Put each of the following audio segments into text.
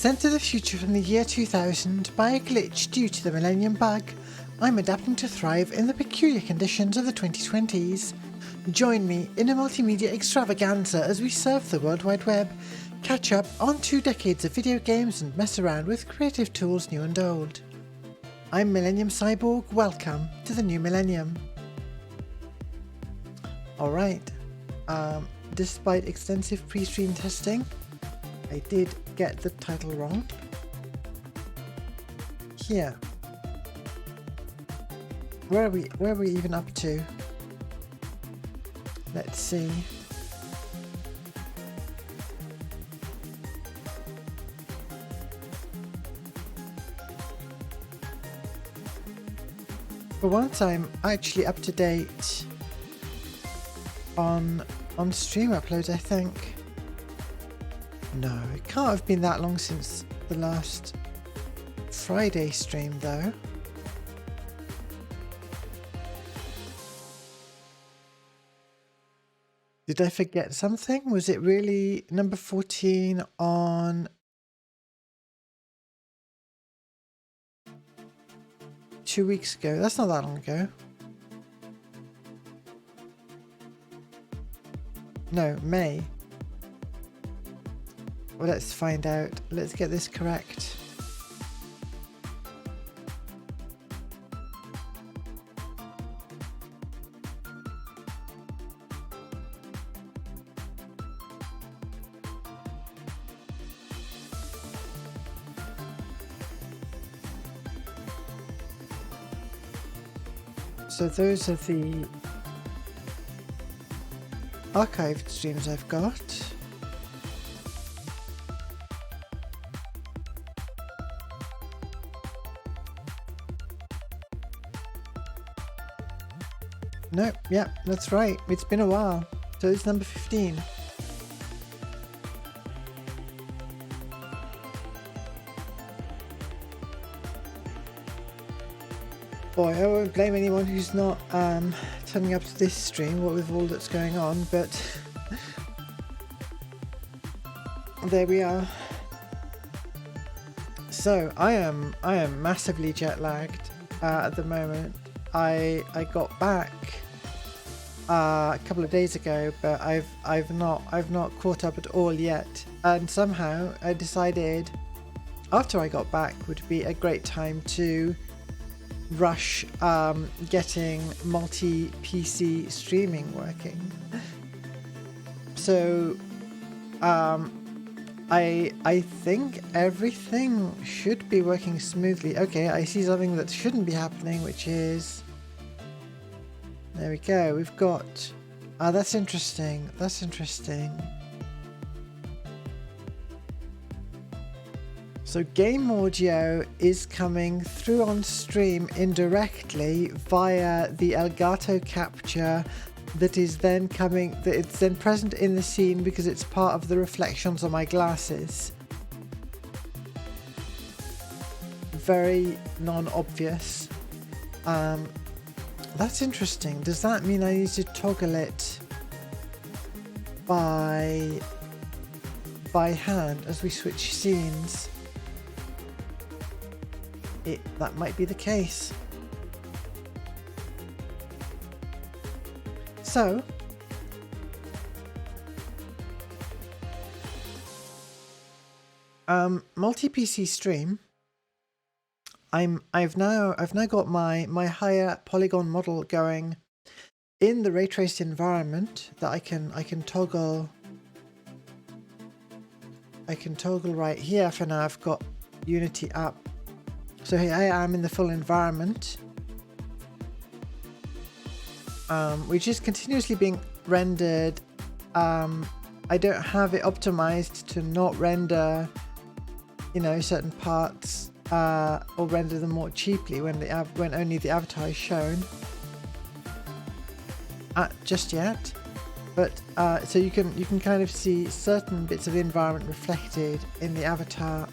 Sent to the future from the year 2000 by a glitch due to the Millennium Bug, I'm adapting to thrive in the peculiar conditions of the 2020s. Join me in a multimedia extravaganza as we surf the World Wide Web, catch up on 2 decades of video games and mess around with creative tools new and old. I'm Millennium Cyborg, welcome to the new millennium. Alright, despite extensive pre-stream testing, I did get the title wrong. Here. Where are we even up to? Let's see. For once I'm actually up to date on stream uploads, I think. No, it can't have been that long since the last Friday stream though. Did I forget something? Was it really number 14 on 2 weeks ago? That's not that long ago. No, May. Well, let's find out. Let's get this correct. So those are the archived streams I've got. No, yeah, that's right. It's been a while. So it's number 15. Boy, I won't blame anyone who's not turning up to this stream, what with all that's going on, but there we are. So I am massively jet lagged at the moment. I got back a couple of days ago, but I've not caught up at all yet. And somehow I decided after I got back would be a great time to rush getting multi-PC streaming working. So I think everything should be working smoothly. Okay, I see something that shouldn't be happening, which is, there we go, we've got, that's interesting, that's interesting. So game audio is coming through on stream indirectly via the Elgato capture that is then it's then present in the scene because it's part of the reflections on my glasses. Very non-obvious. That's interesting. Does that mean I need to toggle it by hand as we switch scenes? That might be the case. So multi-PC stream. I've now got my higher polygon model going in the ray traced environment that I can toggle. I can toggle right here for now. I've got Unity up. So here I am in the full environment, which is continuously being rendered. I don't have it optimized to not render, certain parts or render them more cheaply when only the avatar is shown. Just yet, but so you can kind of see certain bits of the environment reflected in the avatar.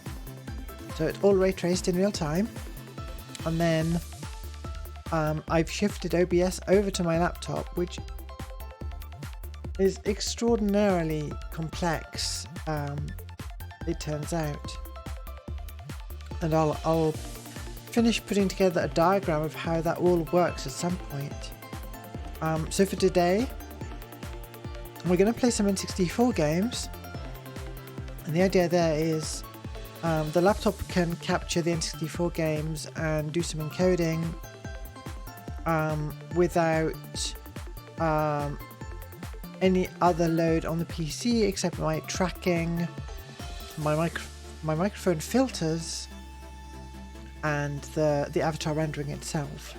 So it's all ray traced in real time, and then I've shifted OBS over to my laptop, which is extraordinarily complex, it turns out. and I'll finish putting together a diagram of how that all works at some point. So for today, we're going to play some N64 games, and the idea there is the laptop can capture the N64 games and do some encoding without any other load on the PC except my tracking, my microphone filters, and the avatar rendering itself.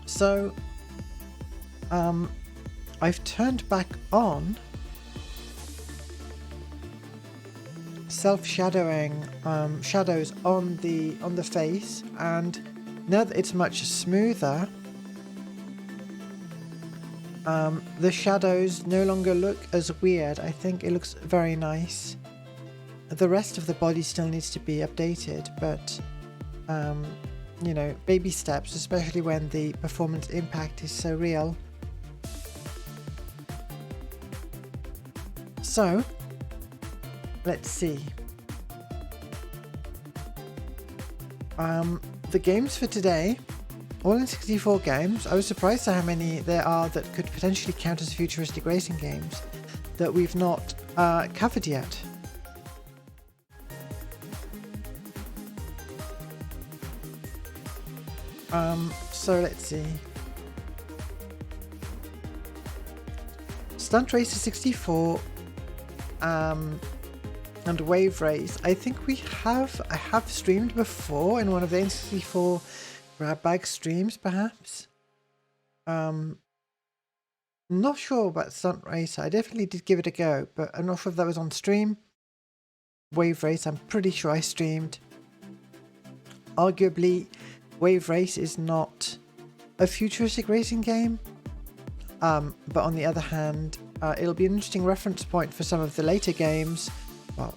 So I've turned back on self-shadowing shadows on the face, and now that it's much smoother, the shadows no longer look as weird. I think it looks very nice. The rest of the body still needs to be updated, but you know, baby steps, especially when the performance impact is so real. So let's see. The games for today, all N64 games. I was surprised at how many there are that could potentially count as futuristic racing games that we've not covered yet. So let's see. Stunt Racer 64 and Wave Race. I think I have streamed before in one of the N64 grab bag streams, perhaps. Not sure about Stunt Racer. I definitely did give it a go, but I'm not sure if that was on stream. Wave Race, I'm pretty sure I streamed. Arguably, Wave Race is not a futuristic racing game, but on the other hand, it'll be an interesting reference point for some of the later games. Well,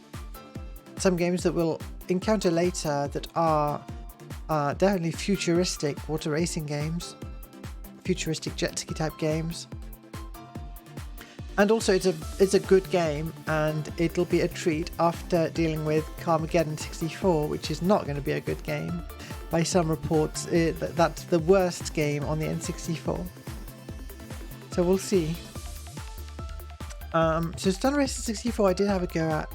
some games that we'll encounter later that are definitely futuristic water racing games, futuristic jet ski type games. And also it's a good game, and it'll be a treat after dealing with Carmageddon 64, which is not going to be a good game. By some reports, that's the worst game on the N64. So we'll see. So Stunt Racer 64 I did have a go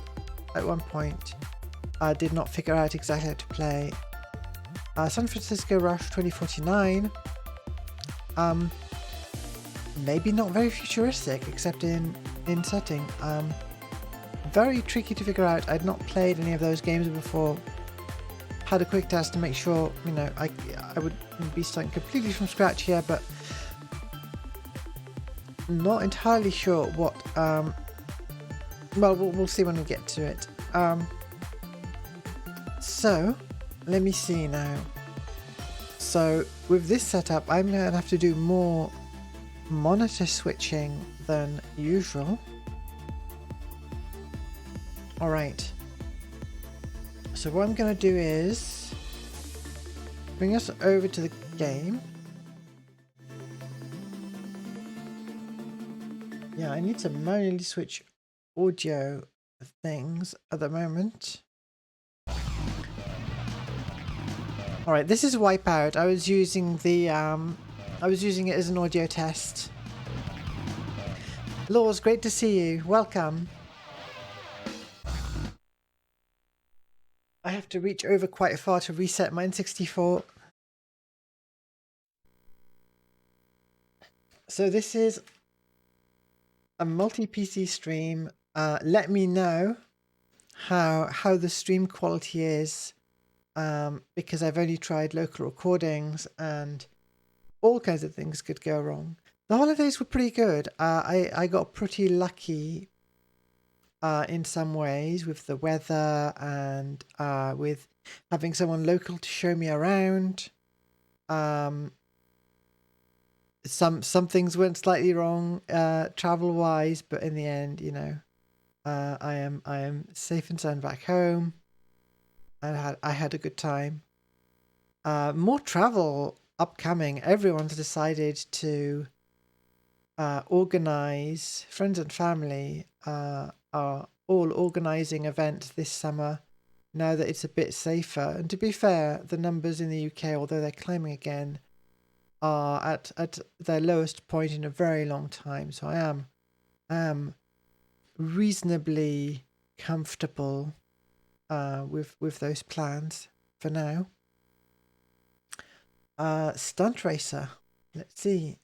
at one point. I did not figure out exactly how to play. San Francisco Rush 2049. Maybe not very futuristic, except in setting. Very tricky to figure out. I'd not played any of those games before. Had a quick test to make sure, you know, I would be starting completely from scratch here, but not entirely sure what. Well, we'll see when we get to it. So let me see now. So with this setup, I'm going to have to do more monitor switching than usual. Alright. So what I'm going to do is bring us over to the game. Yeah, I need to manually switch audio things at the moment. Alright, this is Wipeout. I was using it as an audio test. Laws, great to see you. Welcome. I have to reach over quite far to reset my N64. So this is a multi-PC stream. Let me know how the stream quality is, because I've only tried local recordings and all kinds of things could go wrong. The holidays were pretty good. I got pretty lucky in some ways with the weather and with having someone local to show me around. Some things went slightly wrong travel wise, but in the end, you know, I am safe and sound back home. I had a good time. More travel upcoming. Everyone's decided to organize. Friends and family are all organizing events this summer. now that it's a bit safer. And to be fair, the numbers in the UK, although they're climbing again, are at their lowest point in a very long time. So I am reasonably comfortable with those plans for now. Stunt racer. Let's see.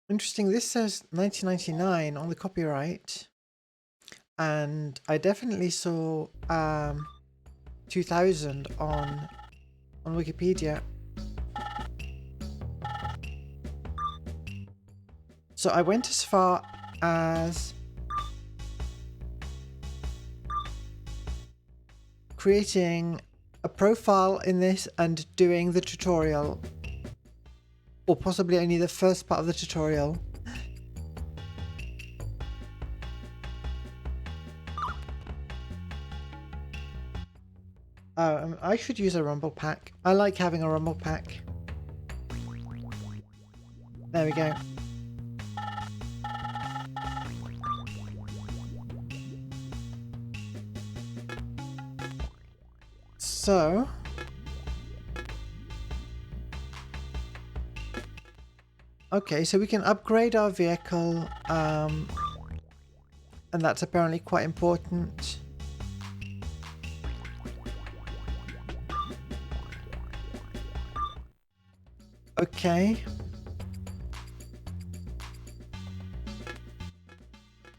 Interesting. This says 1999 on the copyright, and I definitely saw 2000 on Wikipedia. So I went as far as creating a profile in this and doing the tutorial, or possibly only the first part of the tutorial. I should use a rumble pack. I like having a rumble pack. There we go. So okay, so we can upgrade our vehicle, and that's apparently quite important. Okay.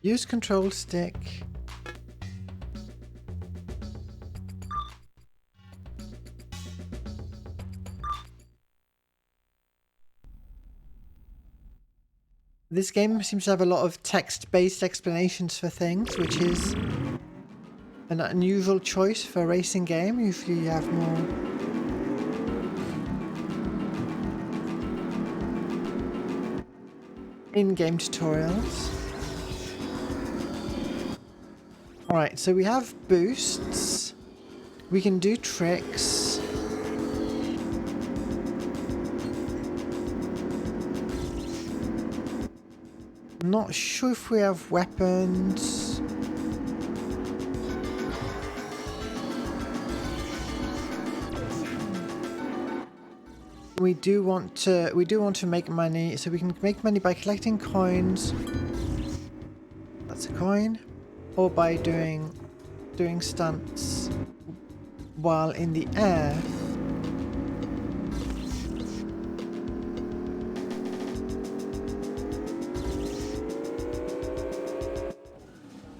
Use control stick. This game seems to have a lot of text-based explanations for things, which is an unusual choice for a racing game. Usually you have more in-game tutorials. Alright, so we have boosts. We can do tricks. Not sure if we have weapons. We do want to make money, so we can make money by collecting coins. That's a coin. Or by doing stunts while in the air.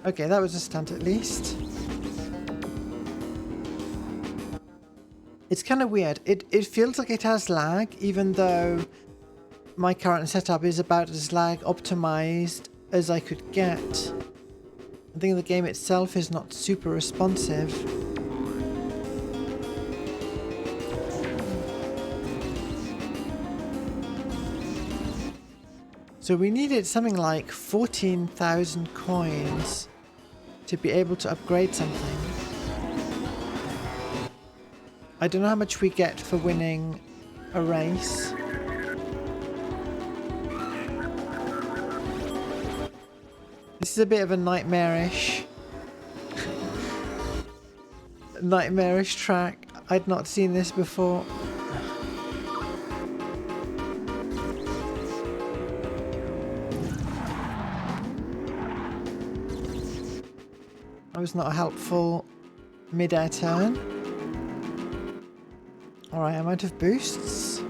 Okay, that was a stunt at least. It's kind of weird. It feels like it has lag, even though my current setup is about as lag optimized as I could get. I think the game itself is not super responsive. So we needed something like 14,000 coins to be able to upgrade something. I don't know how much we get for winning a race. This is a bit of a nightmarish track. I'd not seen this before. That was not a helpful mid-air turn. Alright, I'm out of boosts.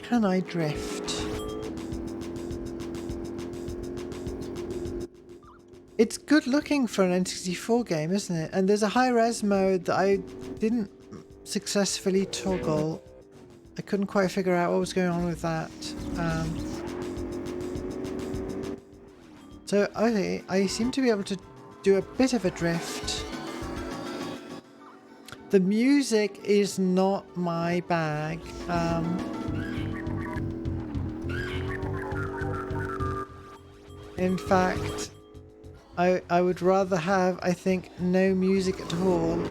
Can I drift? It's good looking for an N64 game, isn't it? And there's a high-res mode that I didn't successfully toggle. I couldn't quite figure out what was going on with that. So I seem to be able to do a bit of a drift. The music is not my bag. In fact, I would rather have, I think, no music at all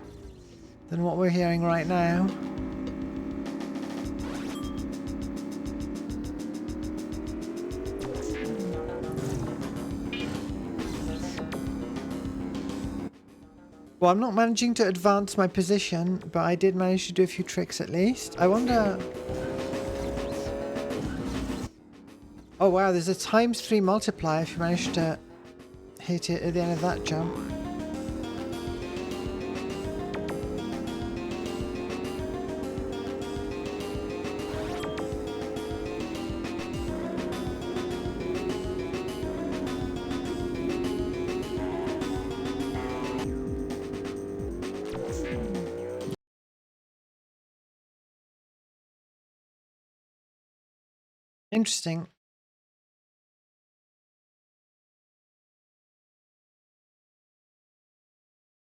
than what we're hearing right now. Well, I'm not managing to advance my position, but I did manage to do a few tricks at least. I wonder... Oh wow, there's a ×3 multiplier if you manage to hit it at the end of that jump. Interesting.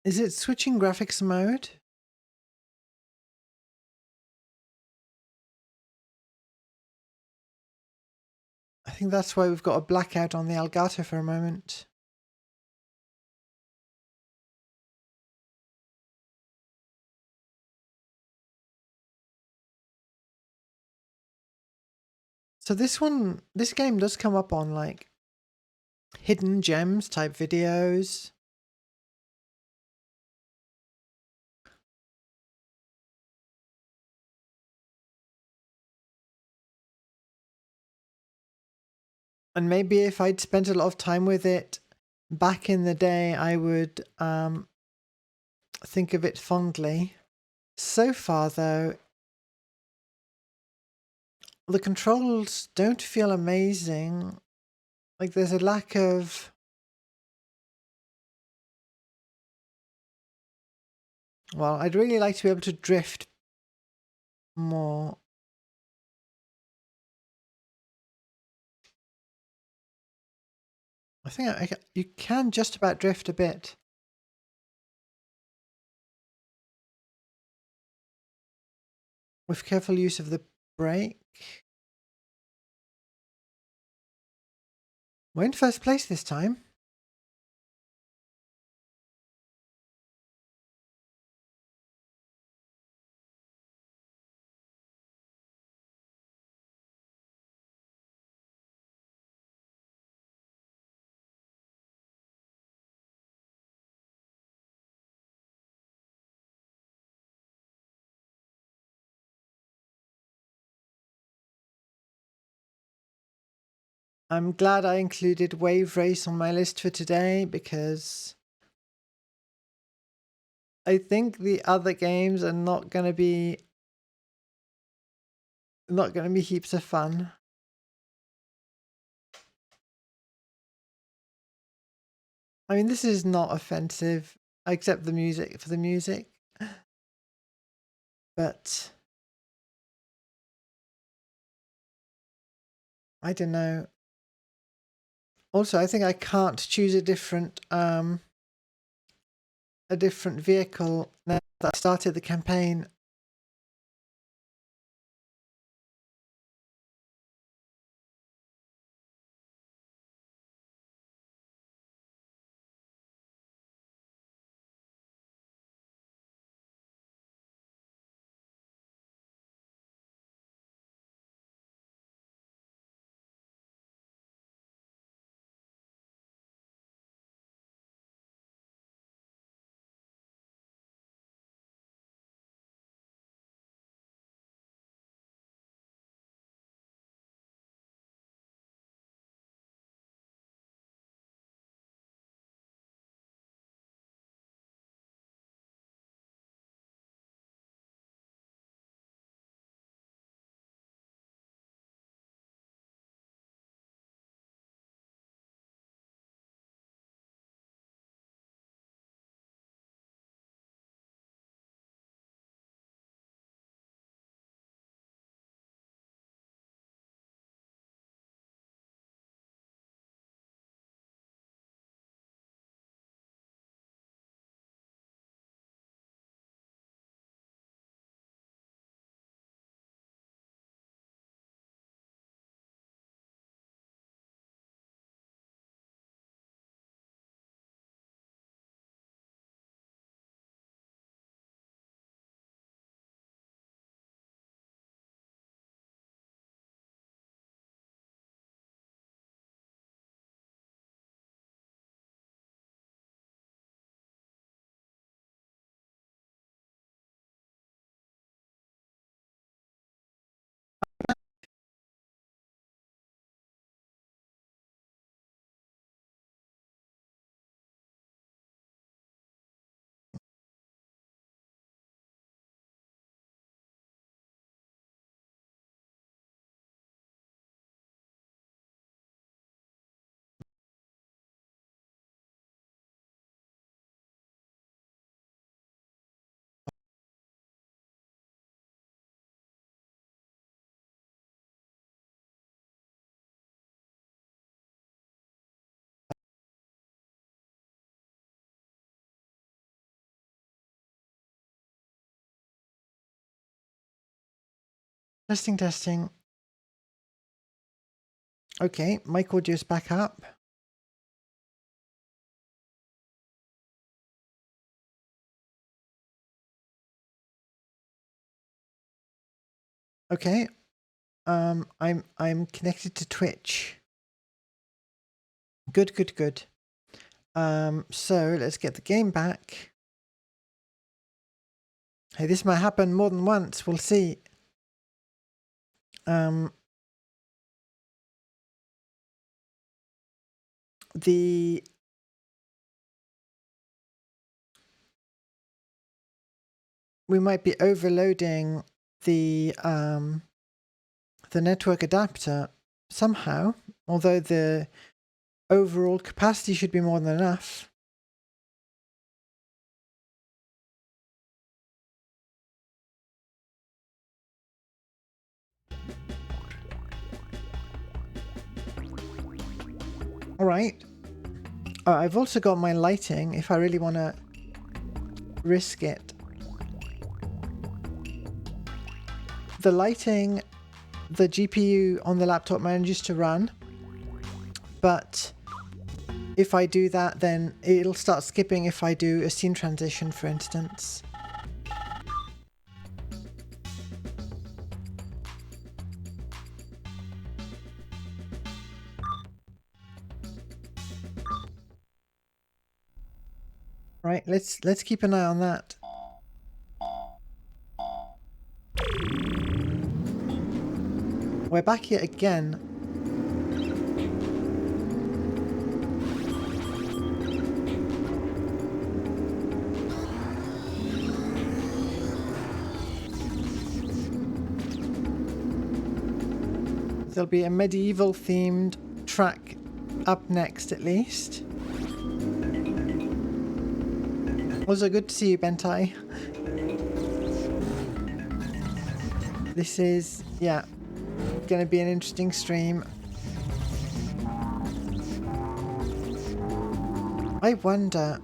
Is it switching graphics mode? I think that's why we've got a blackout on the Elgato for a moment. So this game does come up on like hidden gems type videos. And maybe if I'd spent a lot of time with it back in the day, I would think of it fondly. So far, though, the controls don't feel amazing. Like there's a lack of... Well, I'd really like to be able to drift more. I think you can just about drift a bit. With careful use of the brake. We're in first place this time. I'm glad I included Wave Race on my list for today because I think the other games are not going to be heaps of fun. I mean, this is not offensive, except the music for the music. But I don't know. Also, I think I can't choose a different vehicle now that I started the campaign. Testing, testing. Okay, mic audio's back up. Okay. I'm connected to Twitch. Good, good, good. So let's get the game back. Hey, this might happen more than once. We'll see. We might be overloading the network adapter somehow, although the overall capacity should be more than enough. All right. I've also got my lighting if I really want to risk it. The lighting, the GPU on the laptop manages to run, but if I do that, then it'll start skipping if I do a scene transition, for instance. Right, let's keep an eye on that. We're back here again. There'll be a medieval themed track up next at least. Also good to see you, Bentai. This is, yeah, gonna be an interesting stream. I wonder,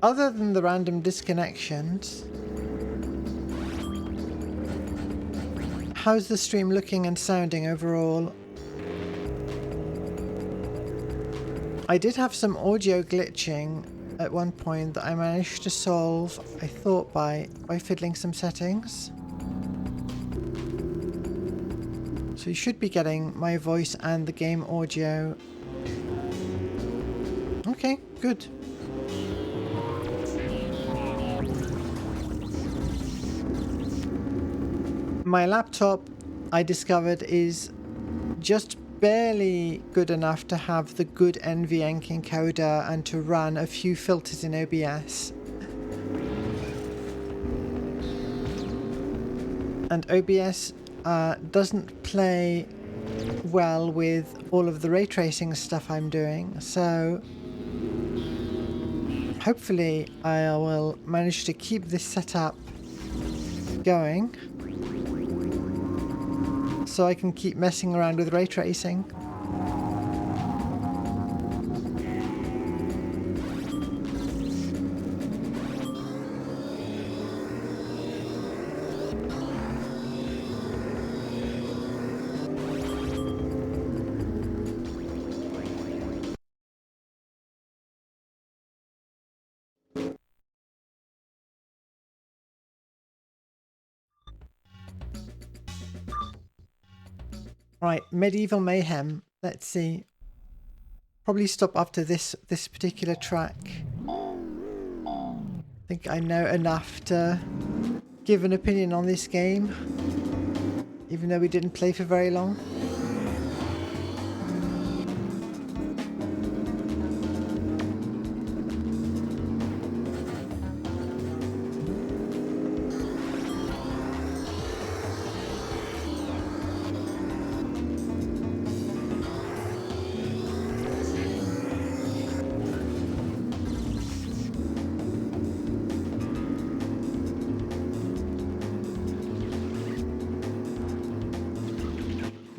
other than the random disconnections, how's the stream looking and sounding overall? I did have some audio glitching at one point that I managed to solve, I thought, by fiddling some settings. So you should be getting my voice and the game audio. Okay, good. My laptop, I discovered, is just barely good enough to have the good NVENC encoder and to run a few filters in OBS. And OBS doesn't play well with all of the ray tracing stuff I'm doing, so hopefully I will manage to keep this setup going so I can keep messing around with ray tracing. Right, Medieval Mayhem. Let's see. Probably stop after this particular track. I think I know enough to give an opinion on this game, even though we didn't play for very long.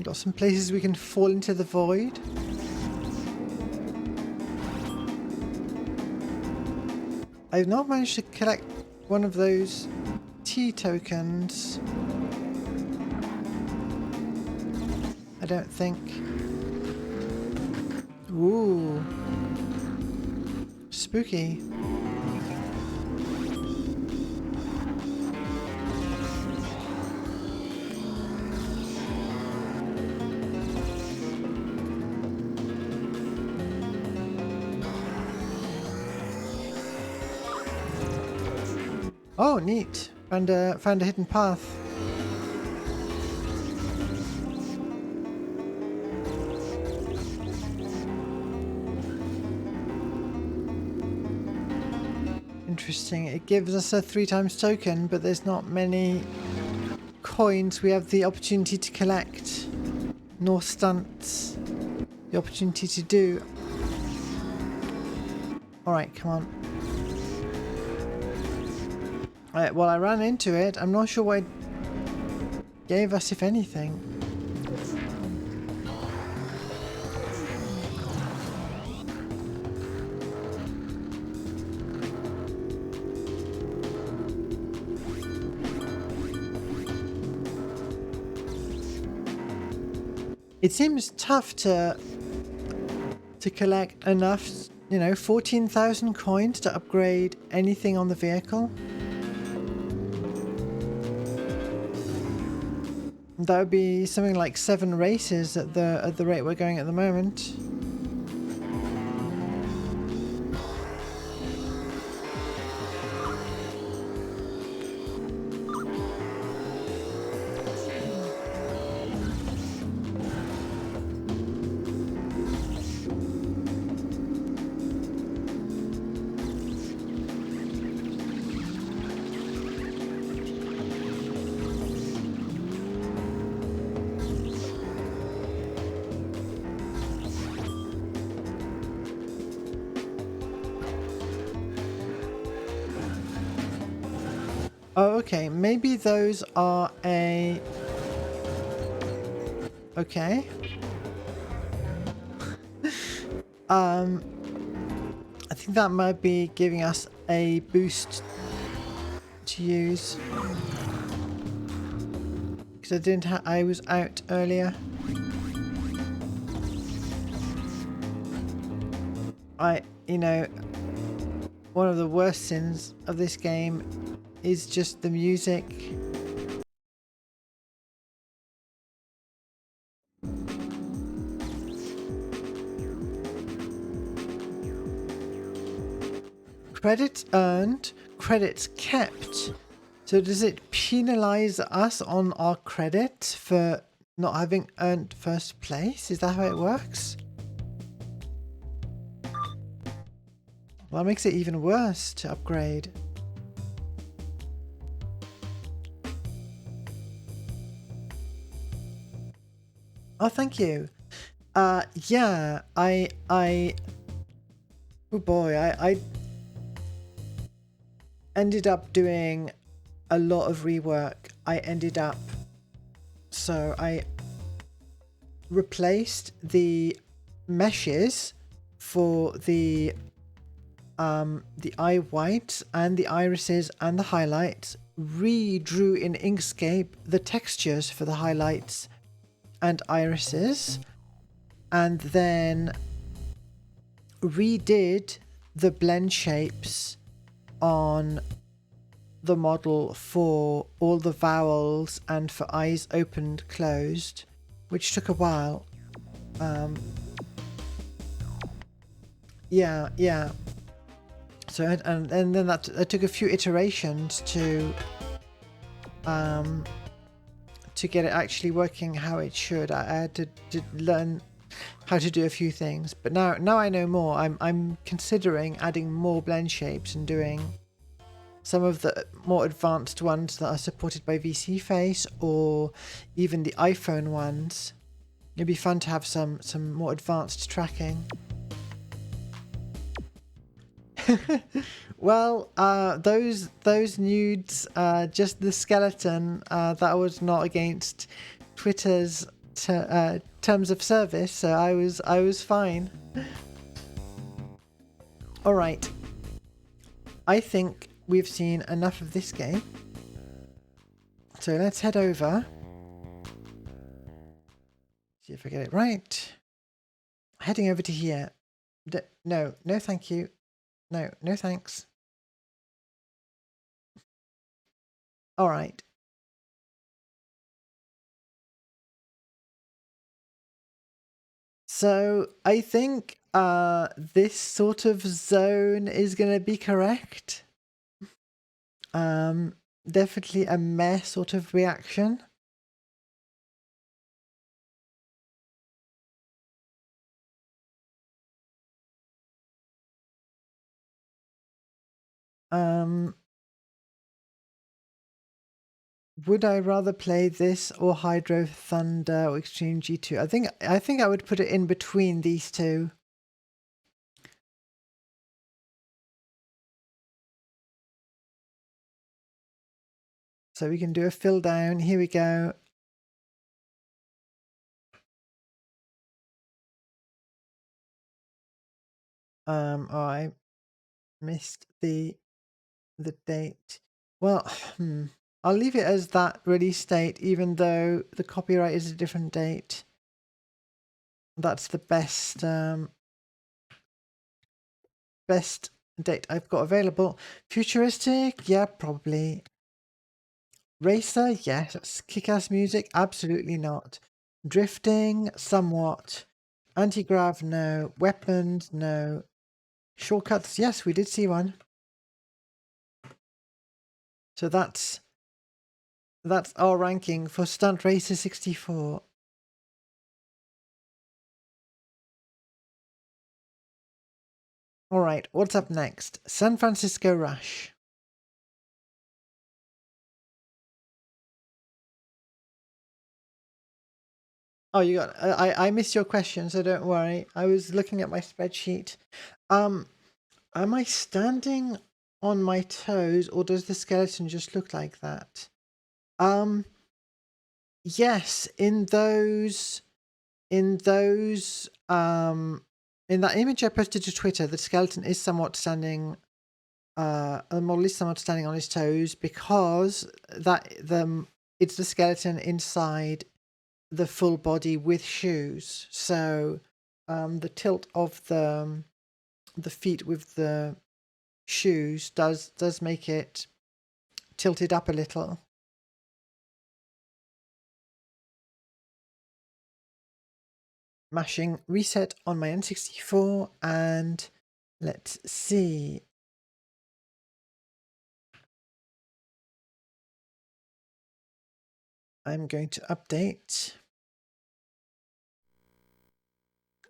Got some places we can fall into the void. I've not managed to collect one of those T tokens. I don't think. Ooh. Spooky. Oh, neat. Found a hidden path. Interesting. It gives us a 3 times token, but there's not many coins we have the opportunity to collect, nor stunts the opportunity to do. Alright, come on. Alright, well, I ran into it. I'm not sure what it gave us, if anything. It seems tough to collect enough, you know, 14,000 coins to upgrade anything on the vehicle. That would be something like 7 races at the rate we're going at the moment. Oh, okay. Maybe those are a... Okay. I think that might be giving us a boost to use. Because I didn't I was out earlier. You know, one of the worst sins of this game is just the music. Credits earned, credits kept. So does it penalize us on our credit for not having earned first place? Is that how it works? Well, that makes it even worse to upgrade. Oh, thank you. Yeah, oh boy, I ended up doing a lot of rework. So I replaced the meshes for the eye whites and the irises and the highlights, redrew in Inkscape the textures for the highlights and irises, and then redid the blend shapes on the model for all the vowels and for eyes opened, closed, which took a while. Yeah. So and then that took a few iterations to get it actually working how it should. I had to learn how to do a few things, but now I know more. I'm considering adding more blend shapes and doing some of the more advanced ones that are supported by VC Face or even the iPhone ones. It'd be fun to have some more advanced tracking. Well, those nudes, just the skeleton, that was not against Twitter's terms of service, so I was fine. All right, I think we've seen enough of this game. So let's head over. See if I get it right. Heading over to here. No, no thank you. No, no thanks. Alright. So I think this sort of zone is going to be correct. Definitely a meh sort of reaction. Would I rather play this or Hydro Thunder or Extreme G2? I think I would put it in between these two. So we can do a fill down. Here we go. Oh, I missed the date. Well, I'll leave it as that release date, even though the copyright is a different date. That's the best best date I've got available. Futuristic, yeah, probably. Racer, yes. Kick-ass music, absolutely not. Drifting, somewhat. Anti-grav, no. Weapons, no. Shortcuts, yes, we did see one. So that's our ranking for Stunt Racer 64. All right, what's up next? San Francisco Rush. Oh, you got. I missed your question, so don't worry. I was looking at my spreadsheet. Am I standing on my toes, or does the skeleton just look like that? Yes, in that image I posted to Twitter, the skeleton is somewhat standing. The model is somewhat standing on his toes because it's the skeleton inside the full body with shoes. So the tilt of the feet with the shoes does make it tilted up a little. Mashing reset on my N64 and let's see. I'm going to update.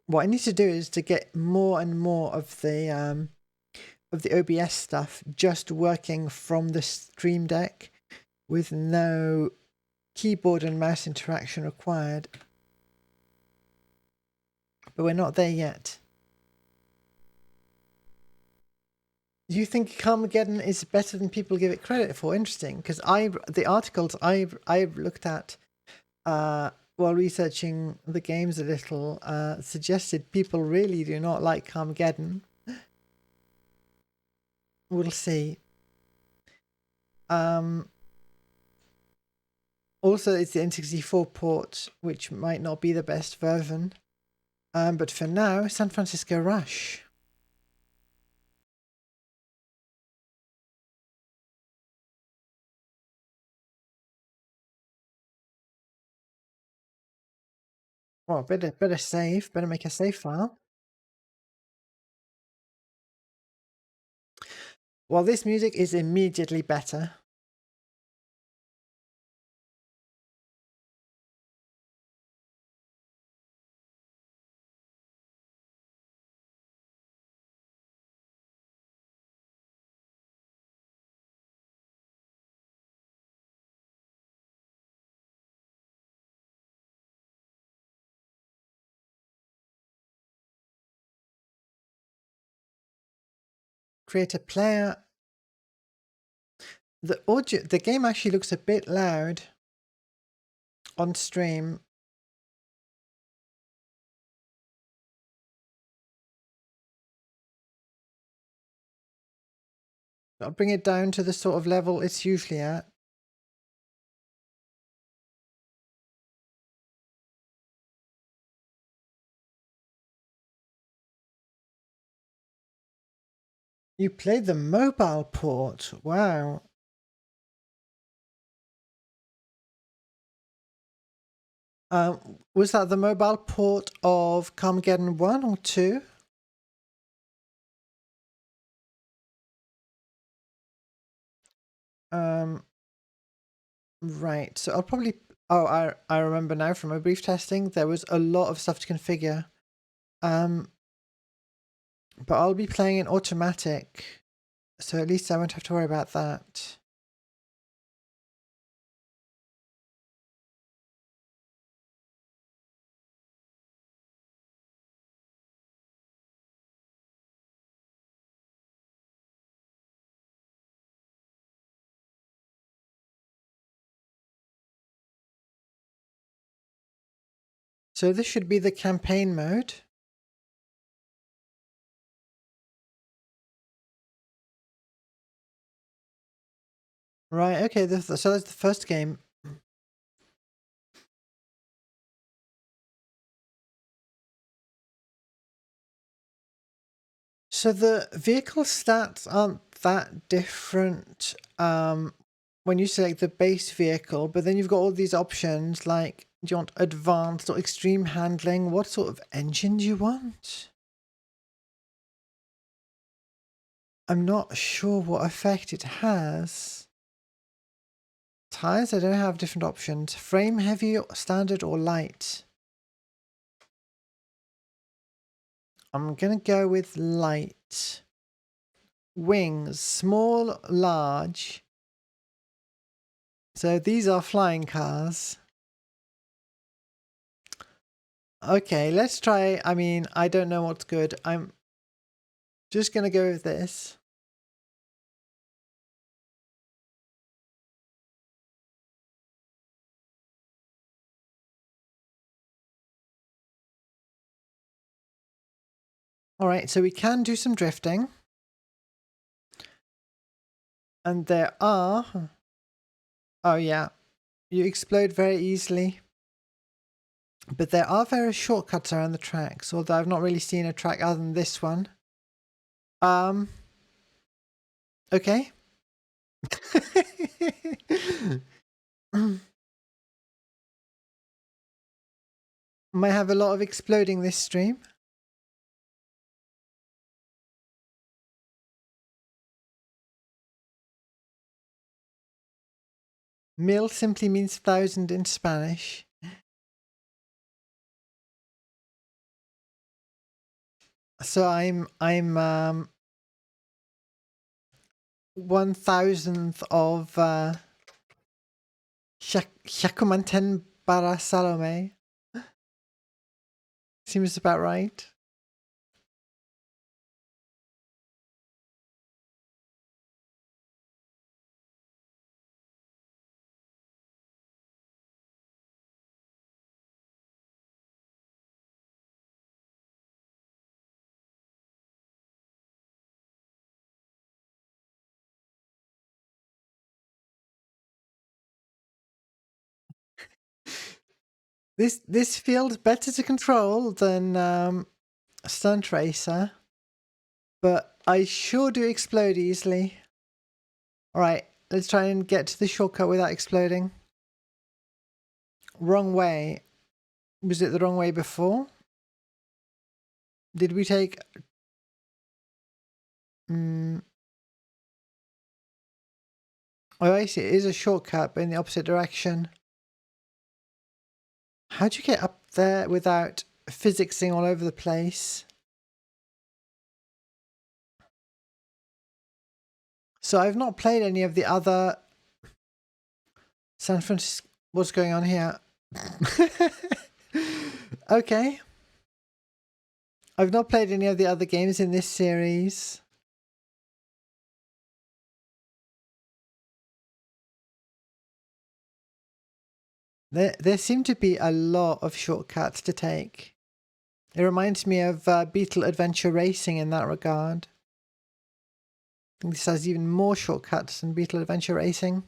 What I need to do is to get more and more of the OBS stuff just working from the Stream Deck with no keyboard and mouse interaction required. But we're not there yet. Do you think Carmageddon is better than people give it credit for? Interesting, because the articles I've looked at while researching the games a little suggested people really do not like Carmageddon. We'll see. Also, it's the N64 port, which might not be the best version. But for now, San Francisco Rush. Well, better save. Better make a save file. Well, this music is immediately better. Create a player. The game actually looks a bit loud on stream. I'll bring it down to the sort of level it's usually at. You played the mobile port. Wow. Was that the mobile port of Carmageddon 1 or 2? Right. So I'll probably... Oh, I remember now from my brief testing, there was a lot of stuff to configure. But I'll be playing in automatic, so at least I won't have to worry about that. So this should be the campaign mode. Right, okay, so that's the first game. So the vehicle stats aren't that different when you select the base vehicle, but then you've got all these options like, do you want advanced or extreme handling? What sort of engine do you want? I'm not sure what effect it has. Tires, I don't have different options. Frame heavy, standard, or light? I'm gonna go with light. Wings, small, large. So these are flying cars. Okay, let's try. I mean, I don't know what's good. I'm just gonna go with this. All right, so we can do some drifting. And there are... Oh yeah, you explode very easily. But there are various shortcuts around the tracks, although I've not really seen a track other than this one. Okay. Might have a lot of exploding this stream. Mil simply means 1,000 in Spanish. So I'm 1,000th of Shakumanten para Salome. Seems about right. This feels better to control than Stunt Racer, but I sure do explode easily. Alright, let's try and get to the shortcut without exploding. Wrong way. Was it the wrong way before? Did we take... Oh, I see. It is a shortcut, but in the opposite direction. How'd you get up there without physicsing all over the place? So I've not played any of the other San Francisco... What's going on here? Okay. I've not played any of the other games in this series. There seem to be a lot of shortcuts to take. It reminds me of Beetle Adventure Racing in that regard. think this has even more shortcuts than Beetle Adventure Racing.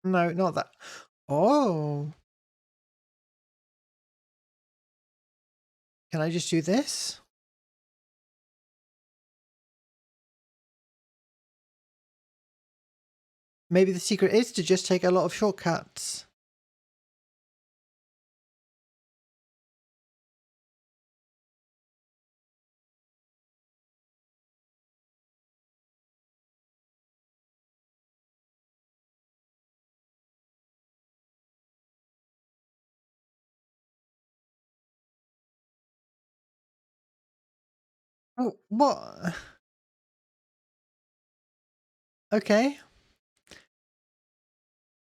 No, not that. Oh. Can I just do this? Maybe the secret is to just take a lot of shortcuts. Oh, what? Okay.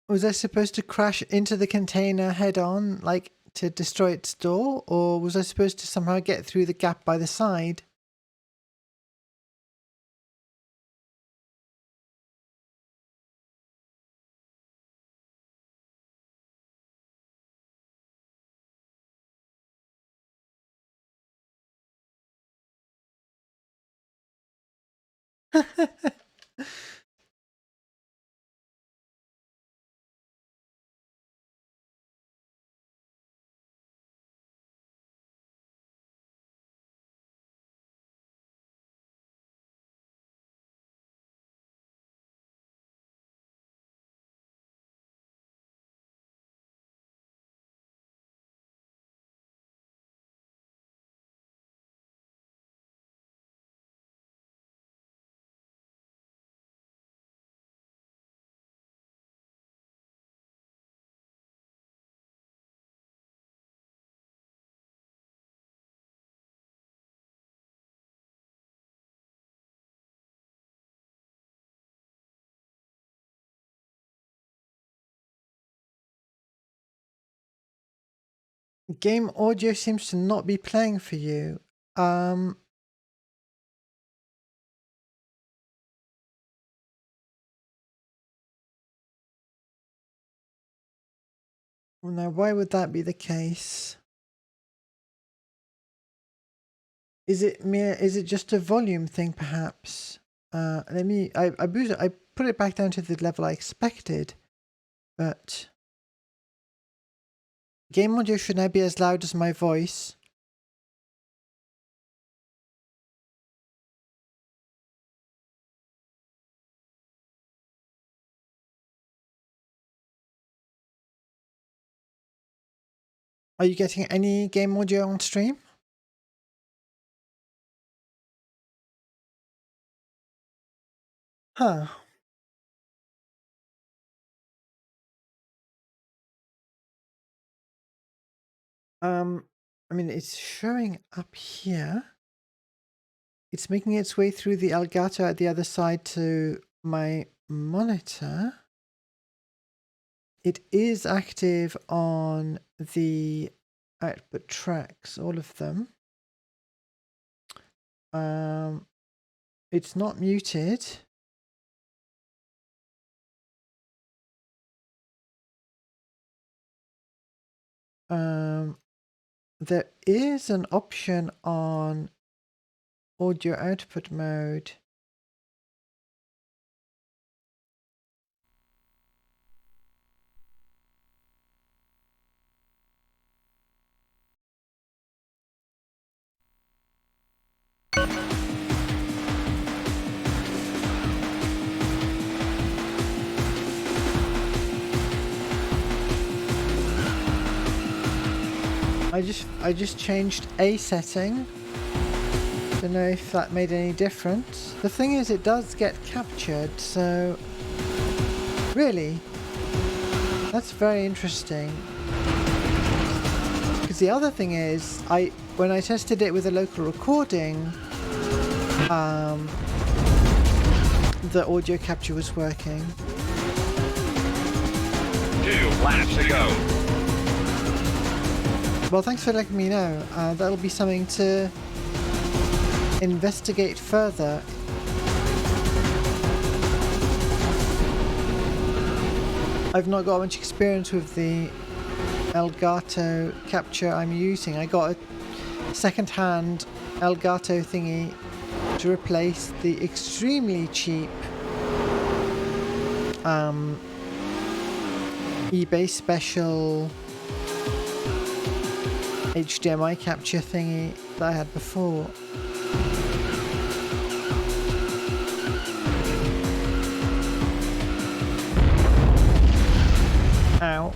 Was I supposed to crash into the container head on, like to destroy its door? Or was I supposed to somehow get through the gap by the side? Game audio seems to not be playing for you. Now why would that be the case? Is it just a volume thing perhaps? I put it back down to the level I expected, but game audio should now be as loud as my voice. Are you getting any game audio on stream? Huh. I mean, it's showing up here. It's making its way through the Elgato at the other side to my monitor. It is active on the output tracks, all of them. It's not muted. There is an option on audio output mode. I just changed a setting. Don't know if that made any difference. The thing is, it does get captured, so really, that's very interesting. Because the other thing is, when I tested it with a local recording, the audio capture was working. 2 laps to go. Well, thanks for letting me know. That'll be something to investigate further. I've not got much experience with the Elgato capture I'm using. I got a second-hand Elgato thingy to replace the extremely cheap eBay special HDMI capture thingy that I had before. Ow.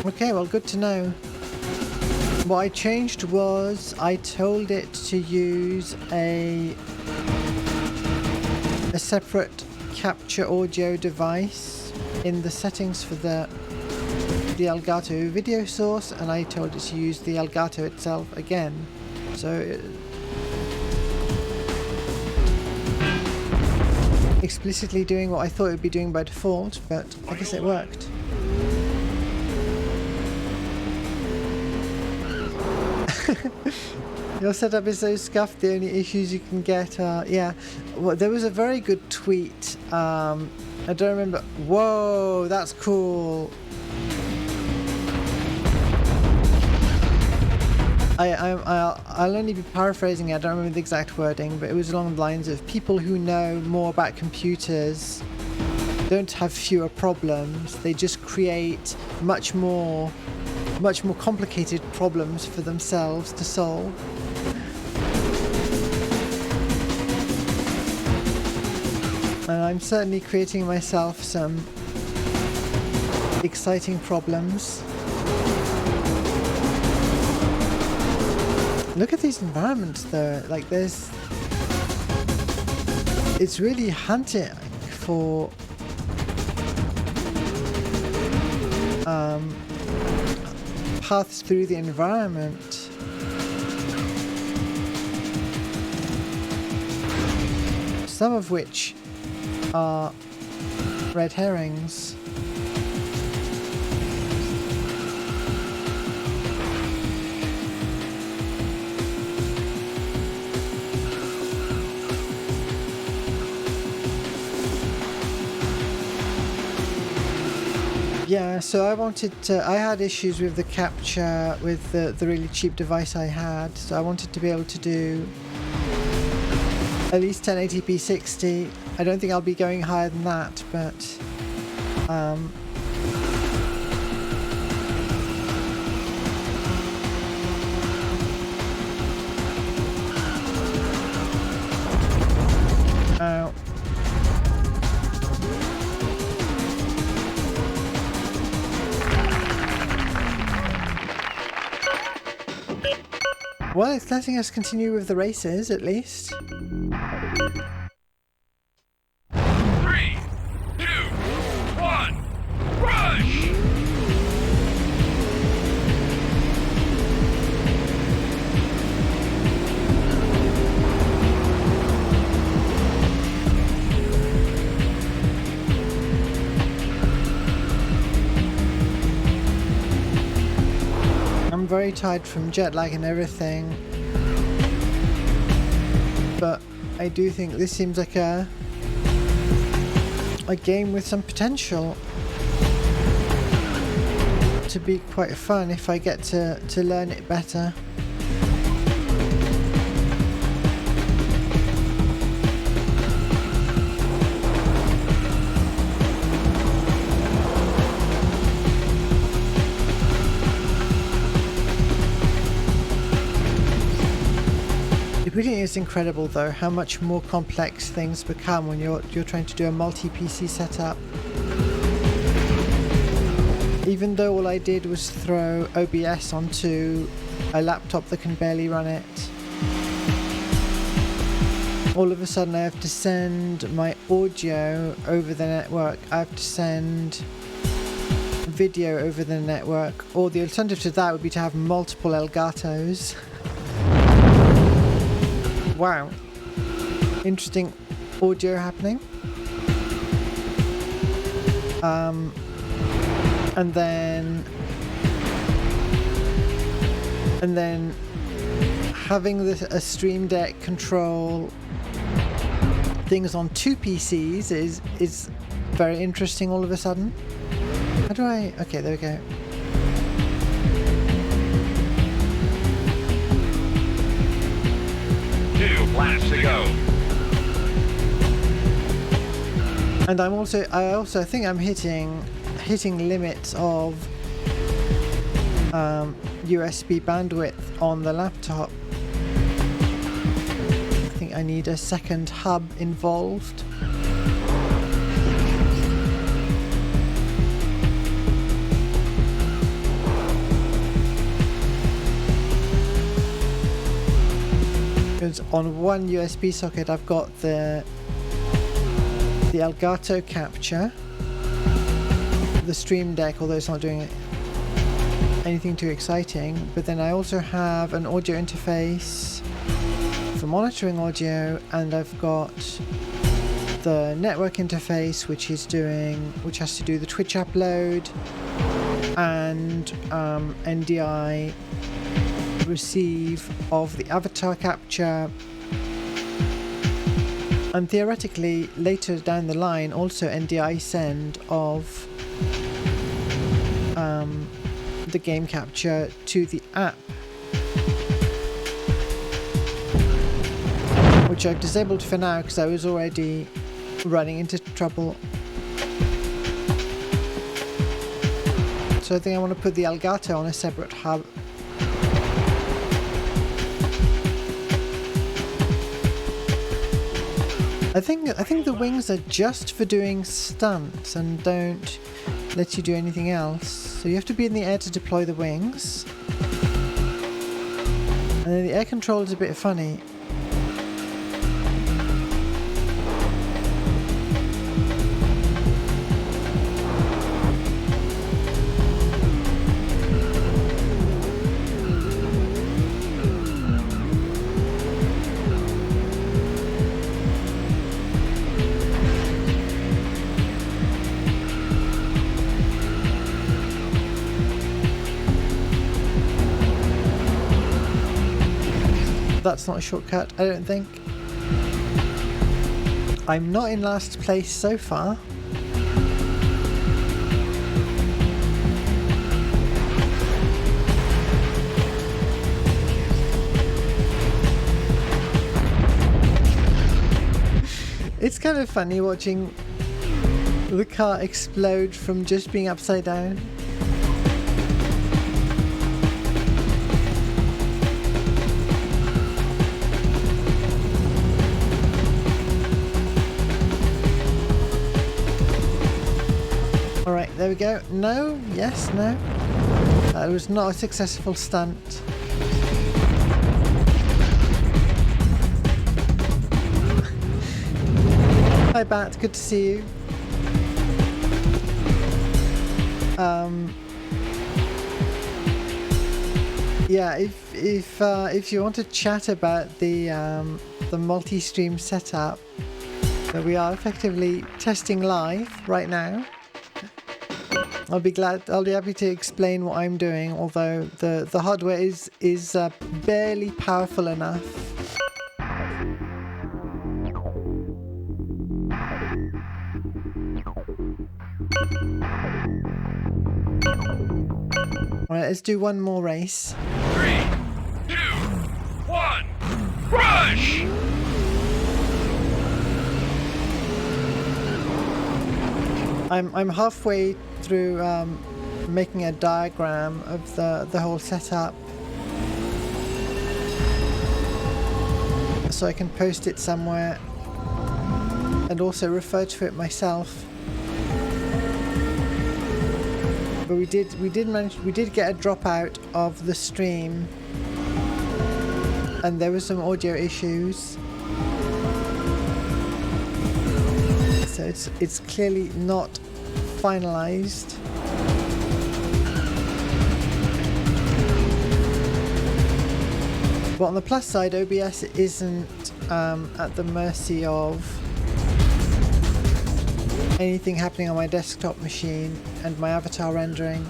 Okay, well, good to know. What I changed was I told it to use a separate capture audio device in the settings for the Elgato video source, and I told it to use the Elgato itself again. So explicitly doing what I thought it would be doing by default, but I guess it worked. Your setup is so scuffed, the only issues you can get are... Yeah, well, there was a very good tweet. I don't remember... Whoa, that's cool. I'll only be paraphrasing it, I don't remember the exact wording, but it was along the lines of people who know more about computers don't have fewer problems, they just create much more complicated problems for themselves to solve. And I'm certainly creating myself some exciting problems. Look at these environments though, like it's really hunting for paths through the environment. Some of which are red herrings. Yeah, so I had issues with the capture with the really cheap device I had, so I wanted to be able to do at least 1080p 60. I don't think I'll be going higher than that, but well, it's letting us continue with the races, at least. 3, 2, 1, rush! I'm very tired from jet lag and everything, but I do think this seems like a game with some potential to be quite fun if I get to learn it better. It really is incredible though how much more complex things become when you're trying to do a multi-PC setup. Even though all I did was throw OBS onto a laptop that can barely run it, all of a sudden I have to send my audio over the network, I have to send video over the network, or the alternative to that would be to have multiple Elgatos. Wow. Interesting audio happening. And then having a Stream Deck control things on two PCs is very interesting all of a sudden. How do I... Okay, there we go. Two laps to go. And I also think I'm hitting limits of USB bandwidth on the laptop. I think I need a second hub involved. Because on one USB socket I've got the Elgato capture, the Stream Deck, although it's not doing anything too exciting, but then I also have an audio interface for monitoring audio, and I've got the network interface which has to do the Twitch upload and NDI receive of the avatar capture, and theoretically later down the line also NDI send of the game capture to the app, which I've disabled for now because I was already running into trouble. So I think I want to put the Elgato on a separate hub. I think the wings are just for doing stunts and don't let you do anything else. So you have to be in the air to deploy the wings. And then the air control is a bit funny. That's not a shortcut, I don't think. I'm not in last place so far. It's kind of funny watching the car explode from just being upside down. Alright, there we go. No, yes, no. That was not a successful stunt. Hi Bat, good to see you. Yeah, if you want to chat about the multi-stream setup that we are effectively testing live right now, I'll be happy to explain what I'm doing, although the hardware is barely powerful enough. Alright, let's do one more race. 3, 2, 1, rush! I'm halfway through making a diagram of the whole setup, so I can post it somewhere and also refer to it myself. But we did get a dropout of the stream, and there were some audio issues. So it's clearly not finalized. But on the plus side, OBS isn't at the mercy of anything happening on my desktop machine and my avatar rendering.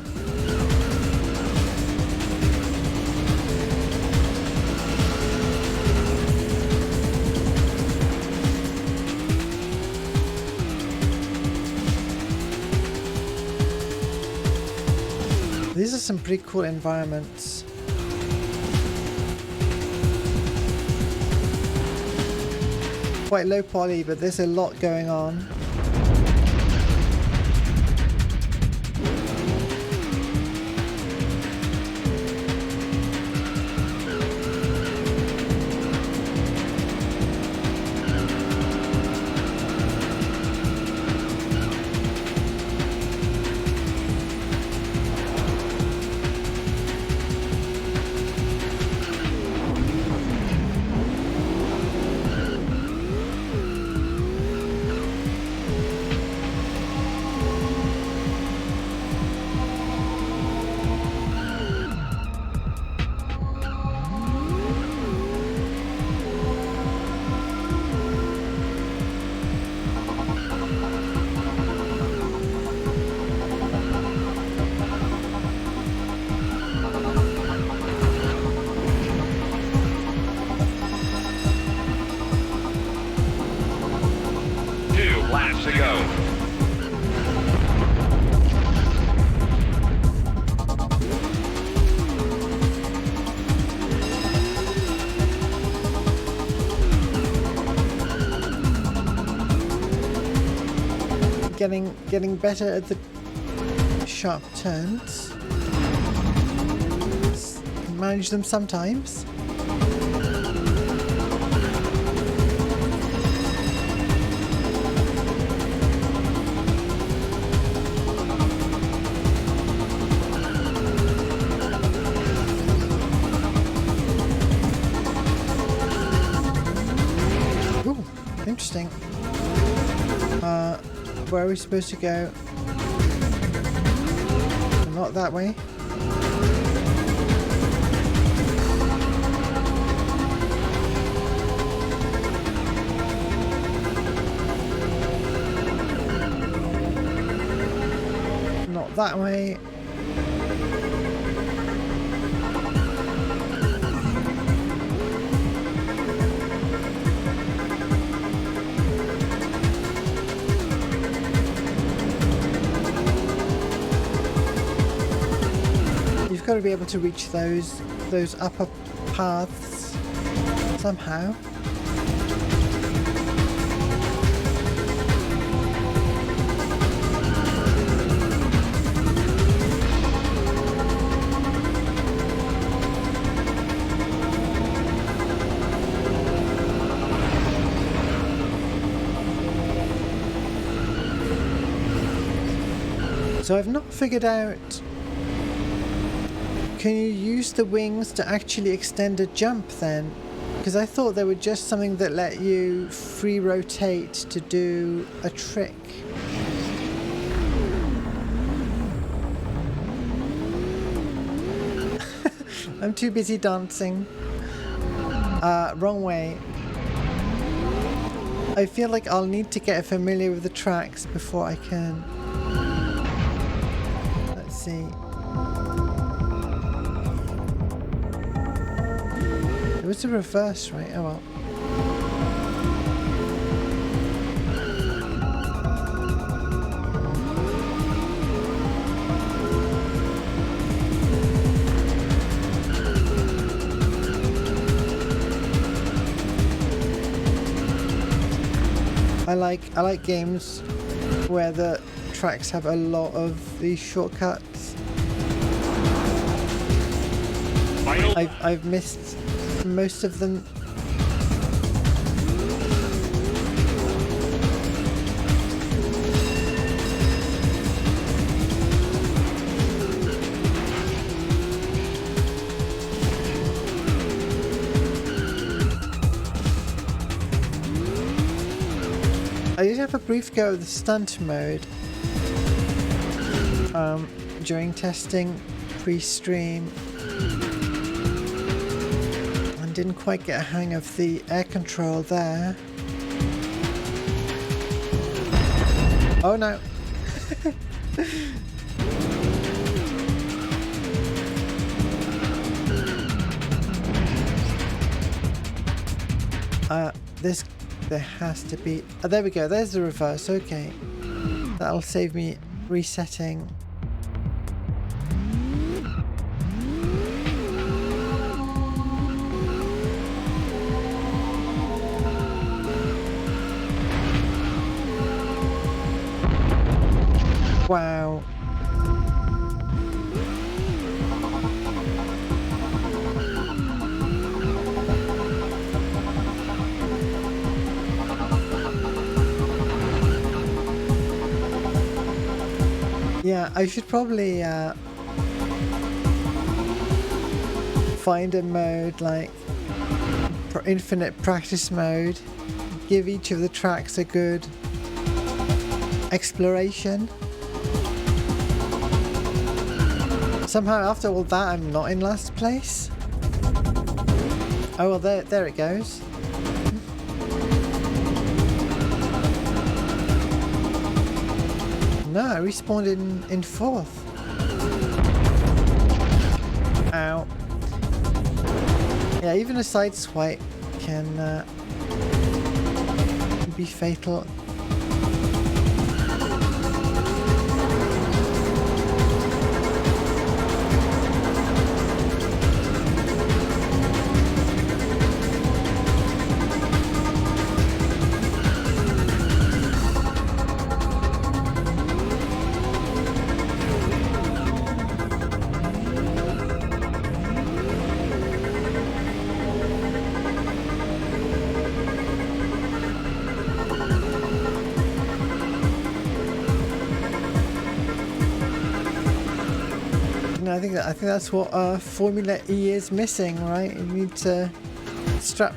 These are some pretty cool environments. Quite low poly, but there's a lot going on. Laps to go. Getting better at the sharp turns. Can manage them sometimes. Ooh, interesting. Where are we supposed to go? Not that way. Not that way. Got to be able to reach those upper paths somehow. So I've not figured out. Can you use the wings to actually extend a jump then? Because I thought they were just something that let you free rotate to do a trick. I'm too busy dancing. Wrong way. I feel like I'll need to get familiar with the tracks before I can. Let's see. It was a reverse, right? Oh well. I like games where the tracks have a lot of these shortcuts. I've missed most of them. I did have a brief go of the stunt mode during testing pre-stream, and didn't quite get a hang of the air control there. Oh no. There has to be... Oh, there we go. There's the reverse. Okay. That'll save me resetting. Wow. Yeah, I should probably find a mode like infinite practice mode. Give each of the tracks a good exploration. Somehow after all that I'm not in last place. Oh well, there it goes. No, I respawned in fourth. Ow. Yeah, even a side swipe can be fatal. I think that's what Formula E is missing, right? You need to strap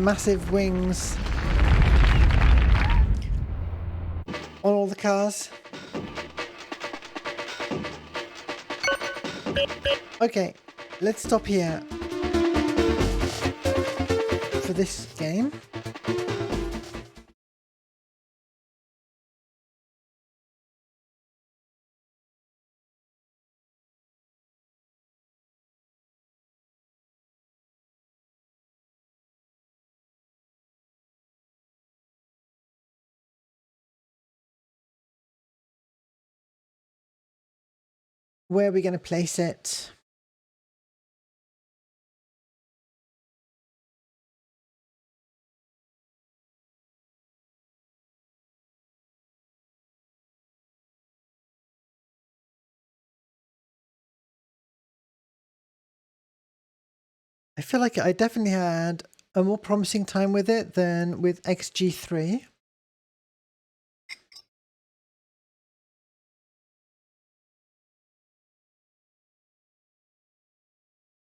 massive wings on all the cars. Okay, let's stop here for this game. Where are we going to place it? I feel like I definitely had a more promising time with it than with XG3.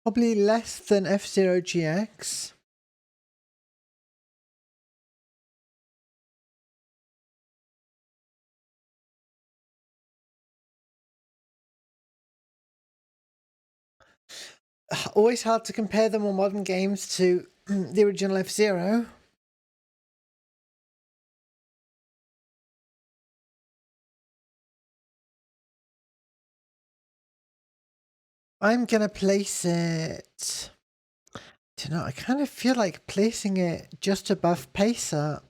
Probably less than F-Zero GX. Always hard to compare the more modern games to the original F-Zero. I'm gonna place it... I don't know, I kind of feel like placing it just above Pacer.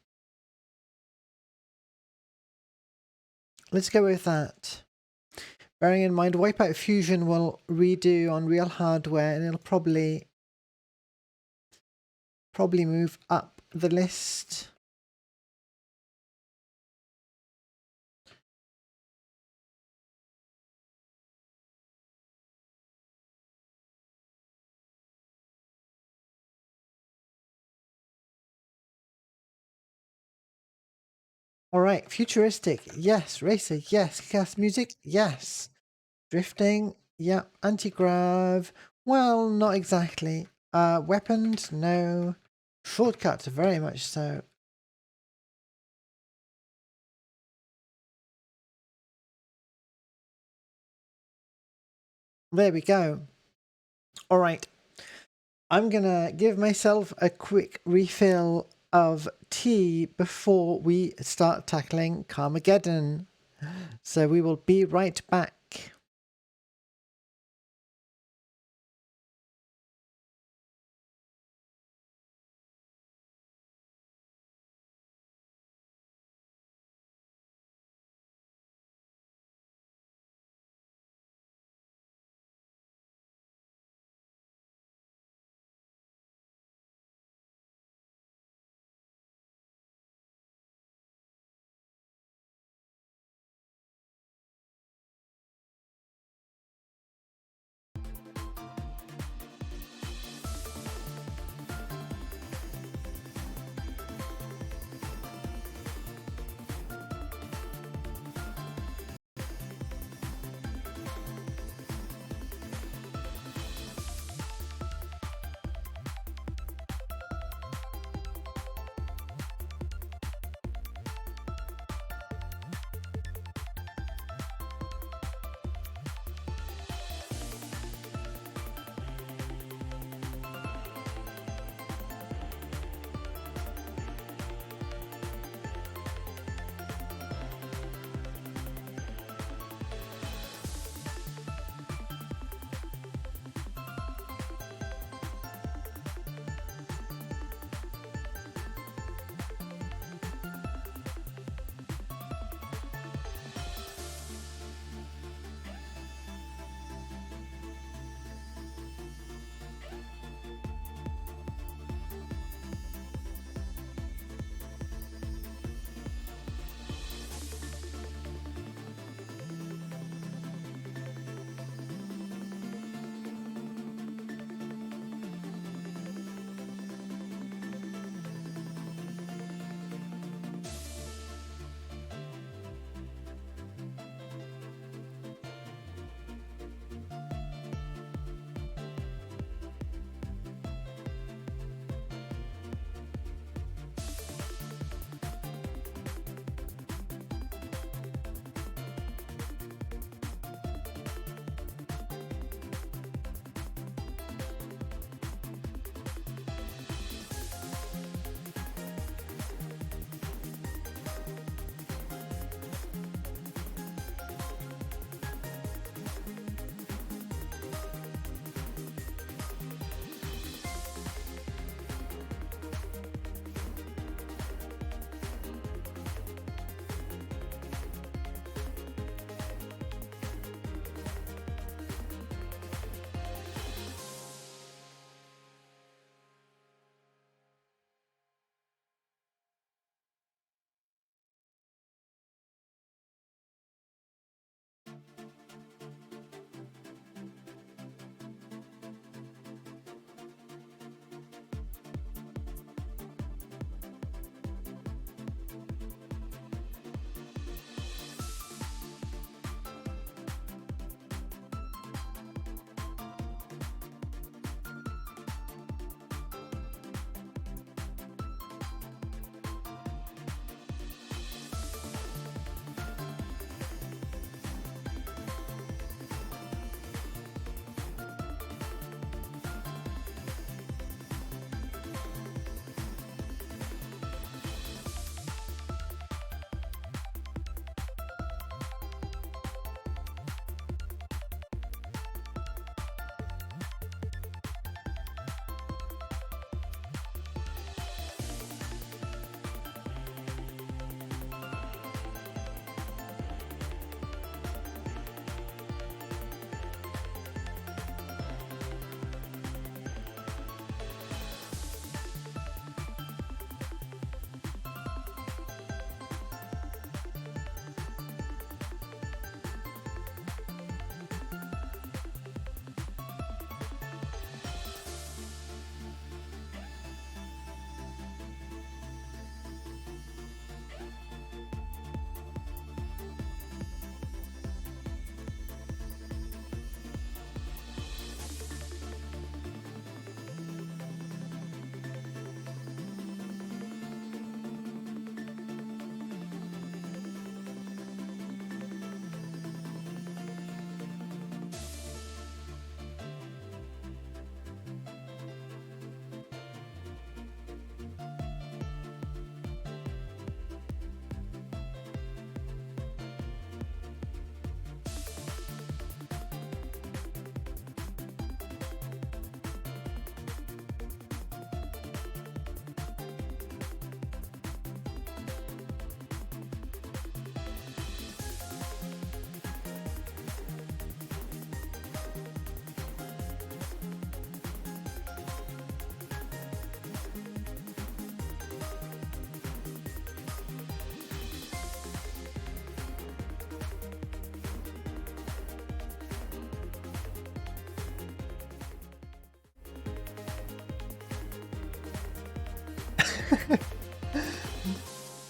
Let's go with that. Bearing in mind, Wipeout Fusion will redo on real hardware and it'll probably move up the list. All right, Futuristic, yes. Racer, yes. Cast music, yes. Drifting, yeah. Anti-grav, well, not exactly. Weapons, no. Shortcuts, very much so. There we go. All right. I'm gonna give myself a quick refill of tea before we start tackling Carmageddon. So we will be right back.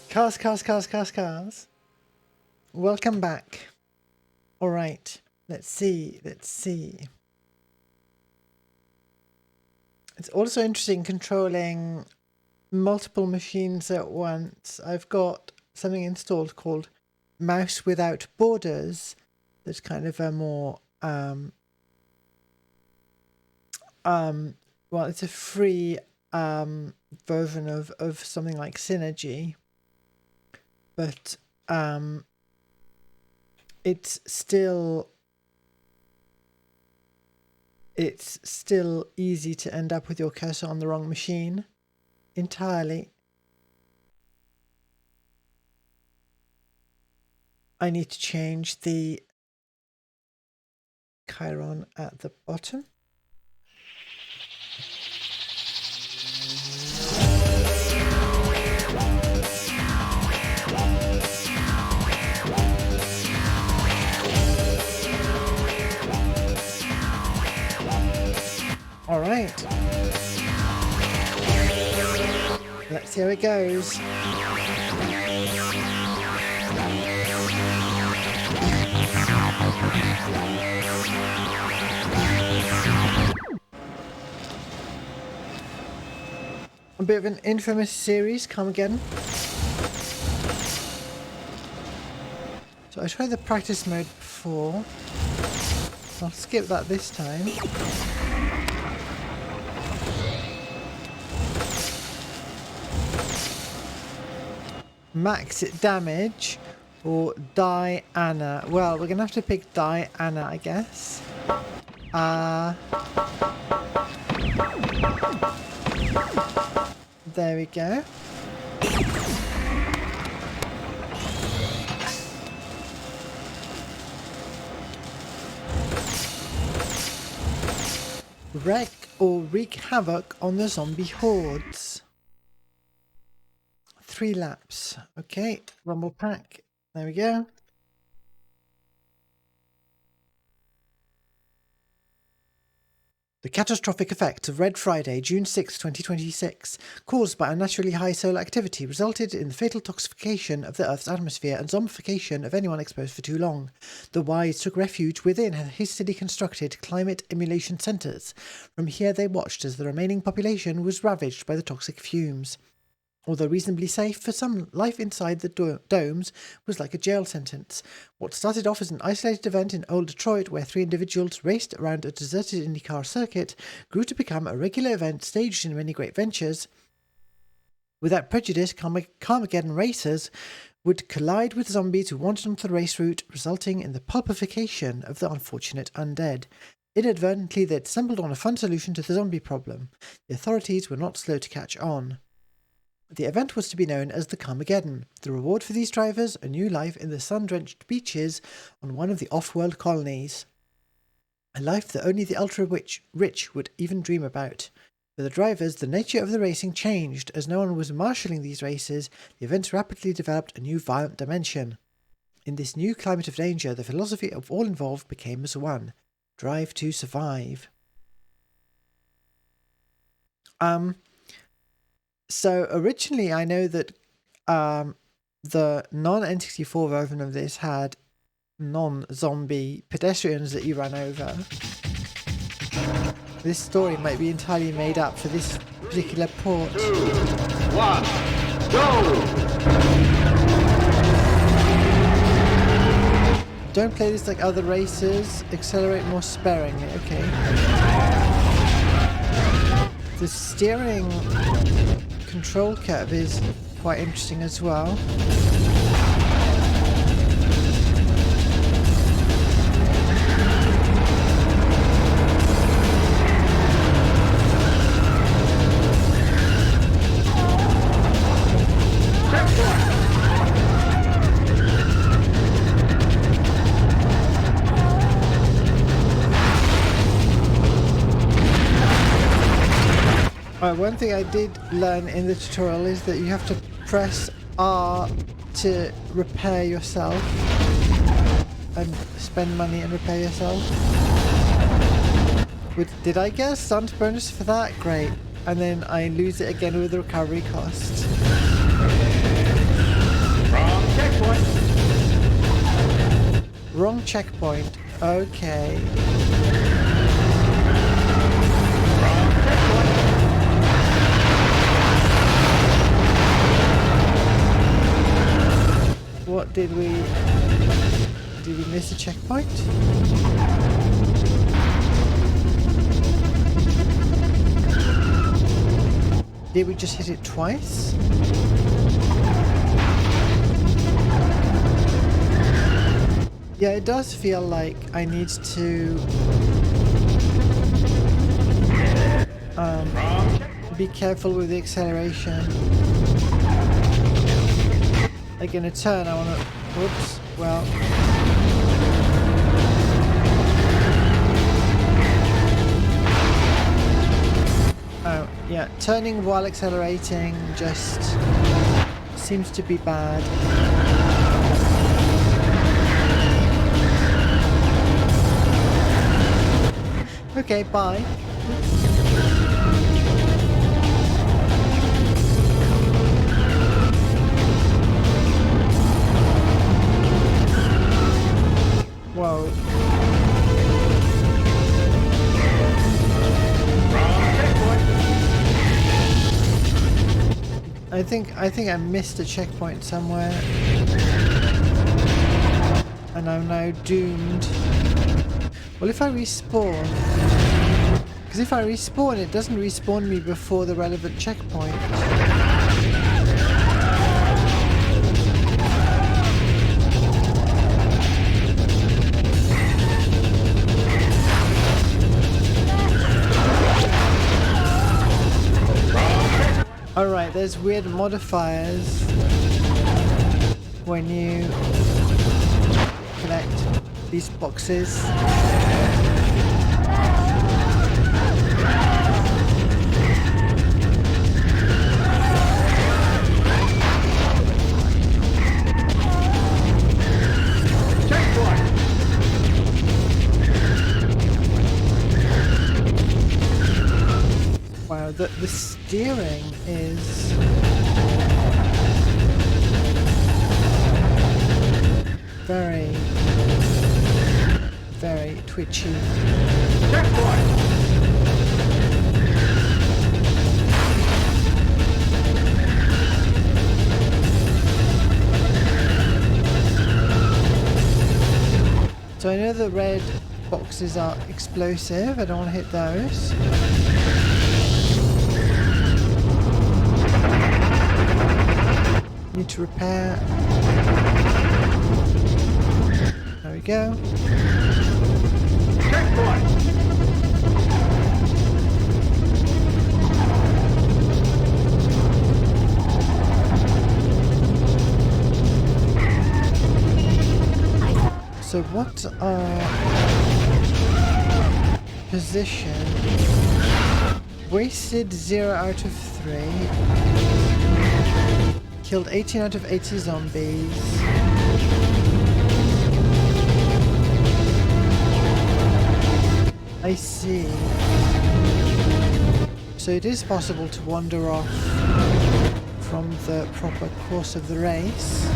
Cars. Welcome back. All right. Let's see. It's also interesting controlling multiple machines at once. I've got something installed called Mouse Without Borders. That's kind of a more well, it's a free version of something like Synergy, but it's still easy to end up with your cursor on the wrong machine entirely. I need to change the Chiron at the bottom. All right. Let's see how it goes. A bit of an infamous series, come again. So I tried the practice mode before. I'll skip that this time. Max it damage or Diana. Well, we're gonna have to pick Diana, I guess. There we go. Wreck or wreak havoc on the zombie hordes. 3 laps. Okay, rumble pack. There we go. The catastrophic effects of Red Friday, June 6, 2026, caused by unnaturally high solar activity, resulted in the fatal toxification of the Earth's atmosphere and zombification of anyone exposed for too long. The wise took refuge within hastily constructed climate emulation centres. From here they watched as the remaining population was ravaged by the toxic fumes. Although reasonably safe, for some, life inside the domes was like a jail sentence. What started off as an isolated event in Old Detroit, where 3 individuals raced around a deserted IndyCar circuit, grew to become a regular event staged in many great ventures. Without prejudice, Carmageddon racers would collide with zombies who wandered onto the race route, resulting in the pulpification of the unfortunate undead. Inadvertently, they'd stumbled on a fun solution to the zombie problem. The authorities were not slow to catch on. The event was to be known as the Carmageddon. The reward for these drivers, a new life in the sun-drenched beaches on one of the off-world colonies. A life that only the ultra-rich would even dream about. For the drivers, the nature of the racing changed. As no one was marshalling these races, the events rapidly developed a new violent dimension. In this new climate of danger, the philosophy of all involved became as one. Drive to survive. So originally I know that the non-N64 version of this had non-zombie pedestrians that you ran over. This story might be entirely made up for this particular port. 2, 1, go! Don't play this like other races. Accelerate more sparingly. Okay. The steering control curve is quite interesting as well. One thing I did learn in the tutorial is that you have to press R to repair yourself and spend money and repair yourself. Did I get a stunt bonus for that? Great. and then I lose it again with the recovery cost. Wrong checkpoint. Wrong checkpoint. Okay. Wrong checkpoint. What did we miss a checkpoint? Did we just hit it twice? Yeah, it does feel like I need to be careful with the acceleration. Like in a turn, I want to... Whoops. Well... Oh, yeah. Turning while accelerating just seems to be bad. Okay, bye. Whoa. Wrong checkpoint. I think I missed a checkpoint somewhere. And I'm now doomed. Well, if I respawn... Because if I respawn, it doesn't respawn me before the relevant checkpoint. Alright, there's weird modifiers when you collect these boxes. Wow, the steering is very, very twitchy. So I know the red boxes are explosive, I don't want to hit those. Need to repair. There we go. Checkpoint. So what's our position? Wasted 0 out of 3. Killed 18 out of 80 zombies. I see. So it is possible to wander off from the proper course of the race.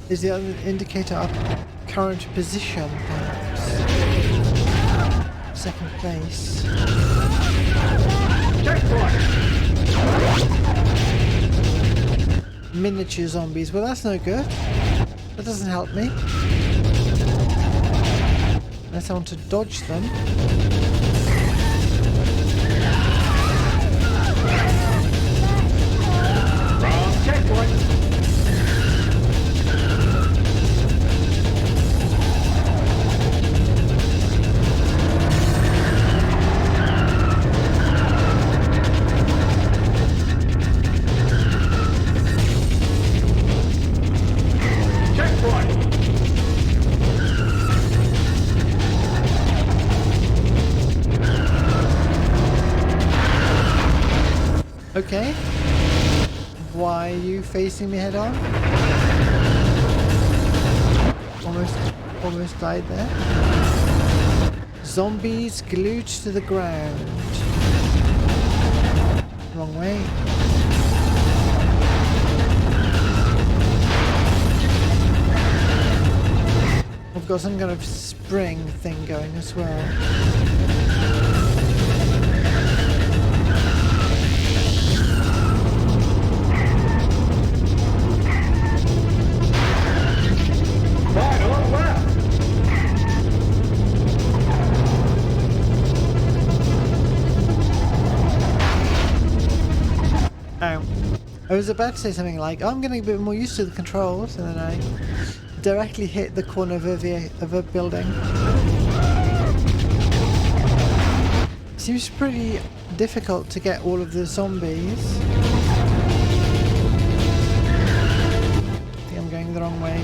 Is the other indicator up current position, perhaps? Second place. Checkpoint. Miniature zombies. Well, that's no good. That doesn't help me. Unless I want to dodge them. Wrong checkpoint. Why are you facing me head on? Almost died there. Zombies glued to the ground. Wrong way. I've got some kind of spring thing going as well. Final lap. Ow. I was about to say something like, oh, I'm getting a bit more used to the controls, and then I directly hit the corner of a building. Seems pretty difficult to get all of the zombies. I think I'm going the wrong way.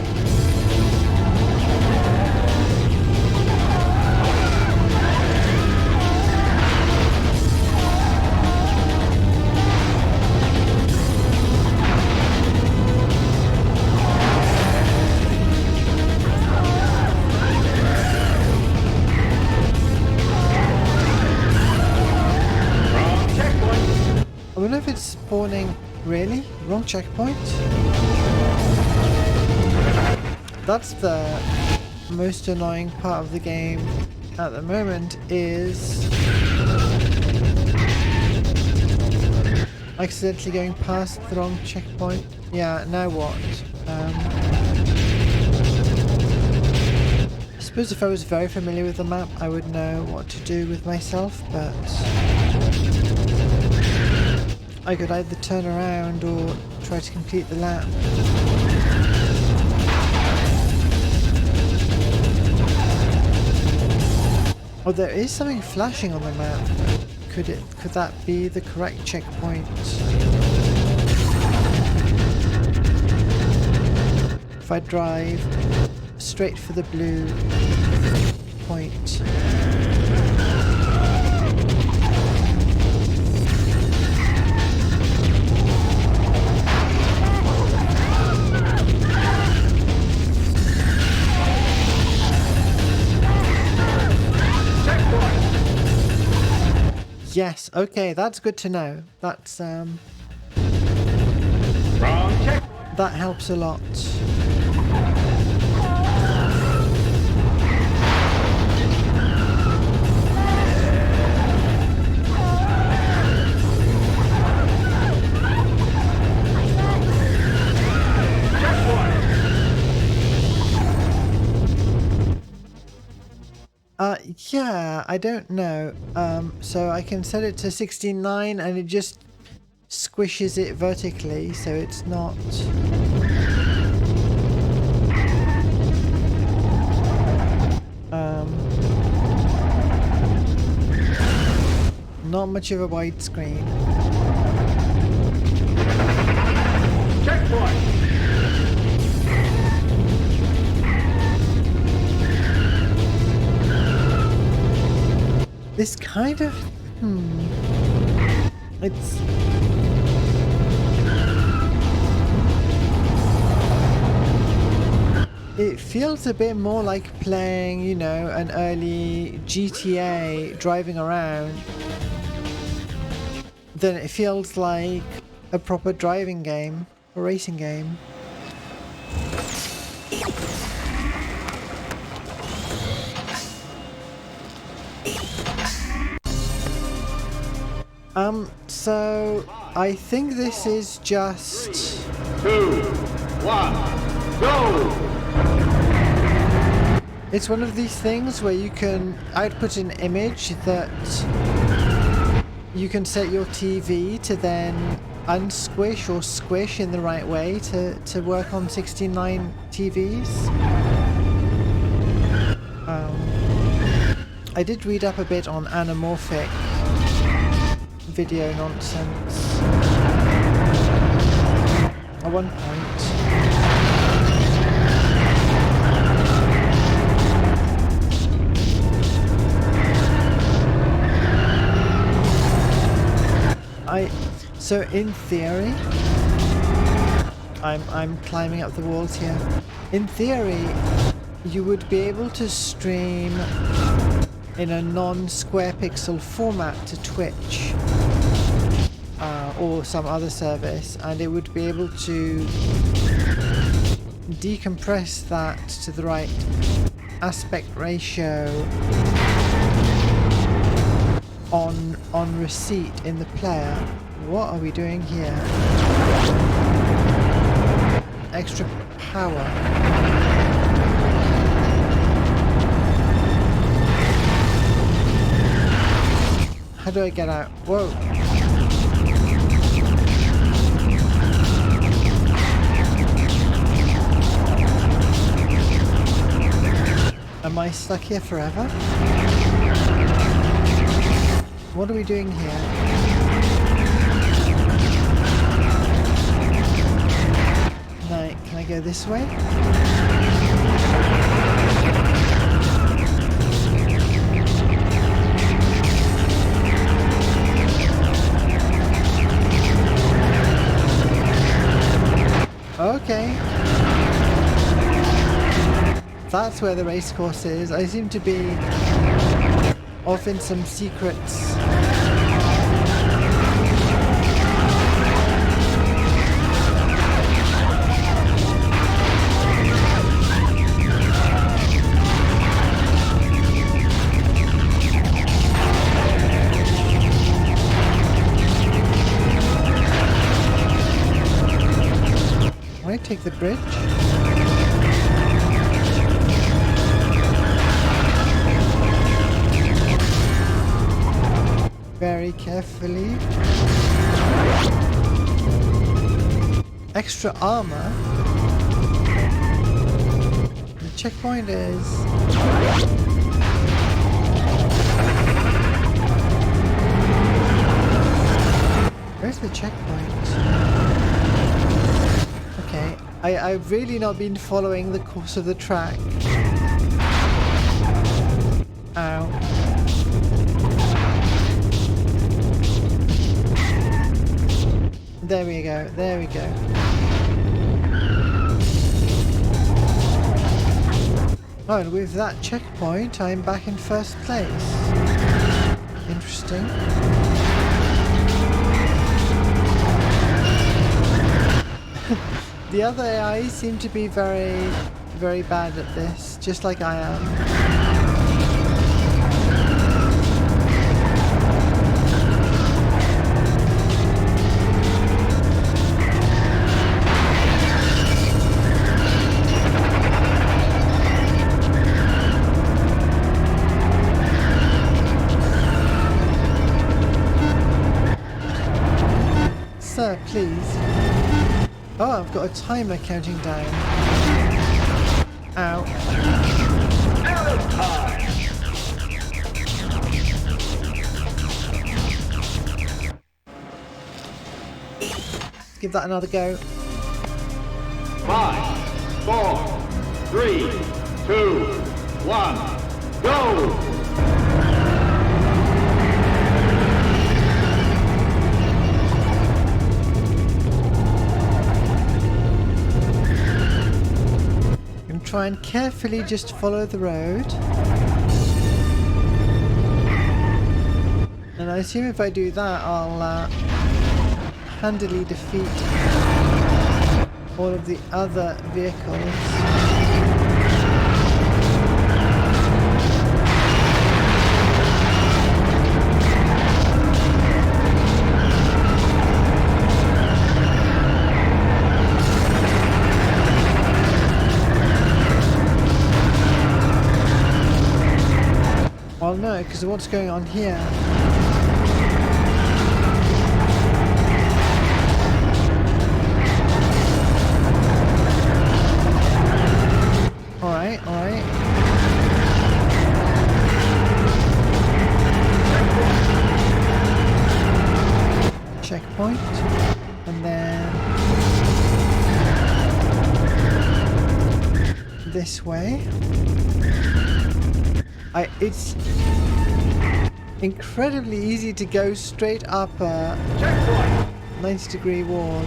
I wonder if it's spawning. Really? Wrong checkpoint? That's the most annoying part of the game at the moment, is accidentally going past the wrong checkpoint. Yeah, now what? I suppose if I was very familiar with the map, I would know what to do with myself, but I could either turn around or try to complete the lap. Oh, there is something flashing on the map. Could that be the correct checkpoint? If I drive straight for the blue point. Yes, okay, that's good to know. That's Wrong check. that helps a lot. Yeah, I don't know. So I can set it to 16:9 and it just squishes it vertically, so it's not not much of a widescreen. Checkpoint. This kind of it's it feels a bit more like playing, you know, an early GTA driving around than it feels like a proper driving game or racing game. So I think this is just 2, 1, go! it's one of these things where you can output an image that you can set your TV to then unsquish or squish in the right way to work on 16:9 TVs. I did read up a bit on anamorphic video nonsense at one point. So in theory I'm climbing up the walls here. In theory, you would be able to stream in a non-square pixel format to Twitch or some other service, and it would be able to decompress that to the right aspect ratio on receipt in the player. What are we doing here? Extra power. How do I get out? Whoa. Am I stuck here forever? What are we doing here? Can I go this way? Okay. That's where the race course is. I seem to be off in some secrets. Can I take the bridge? Very carefully. Extra armor. The checkpoint is... Where's the checkpoint? Okay, I've really not been following the course of the track. Ow. There we go, there we go. Oh, and with that checkpoint, I'm back in first place. Interesting. The other AI seem to be very, very bad at this, just like I am. Sir, please. Oh, I've got a timer counting down. Ow. Let's give that another go. 5, 4, 3, 2, 1, go! Try and carefully just follow the road. And I assume if I do that, I'll handily defeat all of the other vehicles. Well, no, because of what's going on here. Alright, alright. Checkpoint. And then... this way. It's incredibly easy to go straight up a 90-degree wall.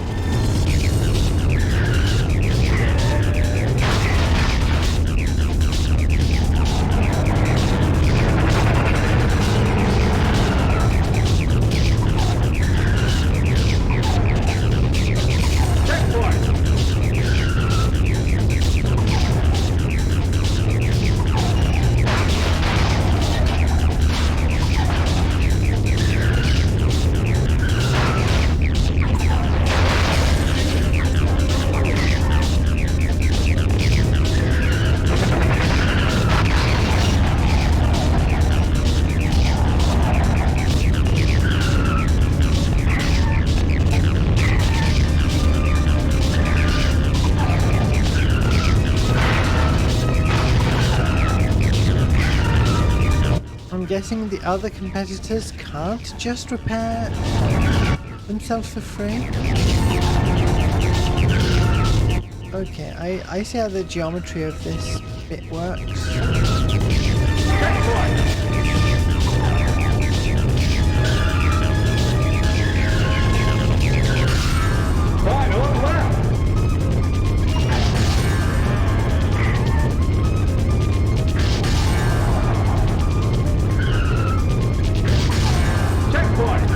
guessing the other competitors can't just repair themselves for free? Okay, I see how the geometry of this bit works. Final lap. Checkpoint.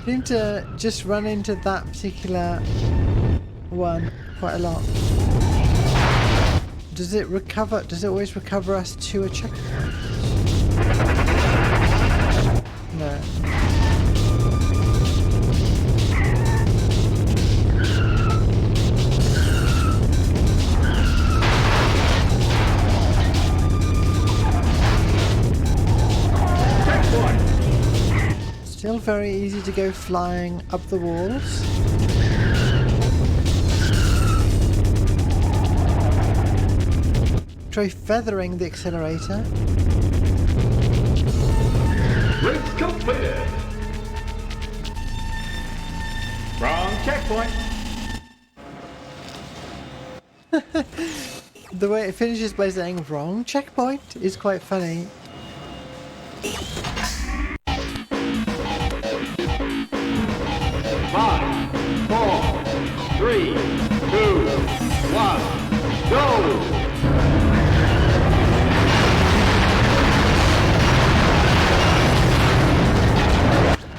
Seem to just run into that particular one quite a lot. Does it recover? Does it always recover us to a checkpoint? No. Still very easy to go flying up the walls. Try feathering the accelerator. Race completed. Wrong checkpoint. The way it finishes by saying wrong checkpoint is quite funny. Five, 4, 3, 2, 1, go!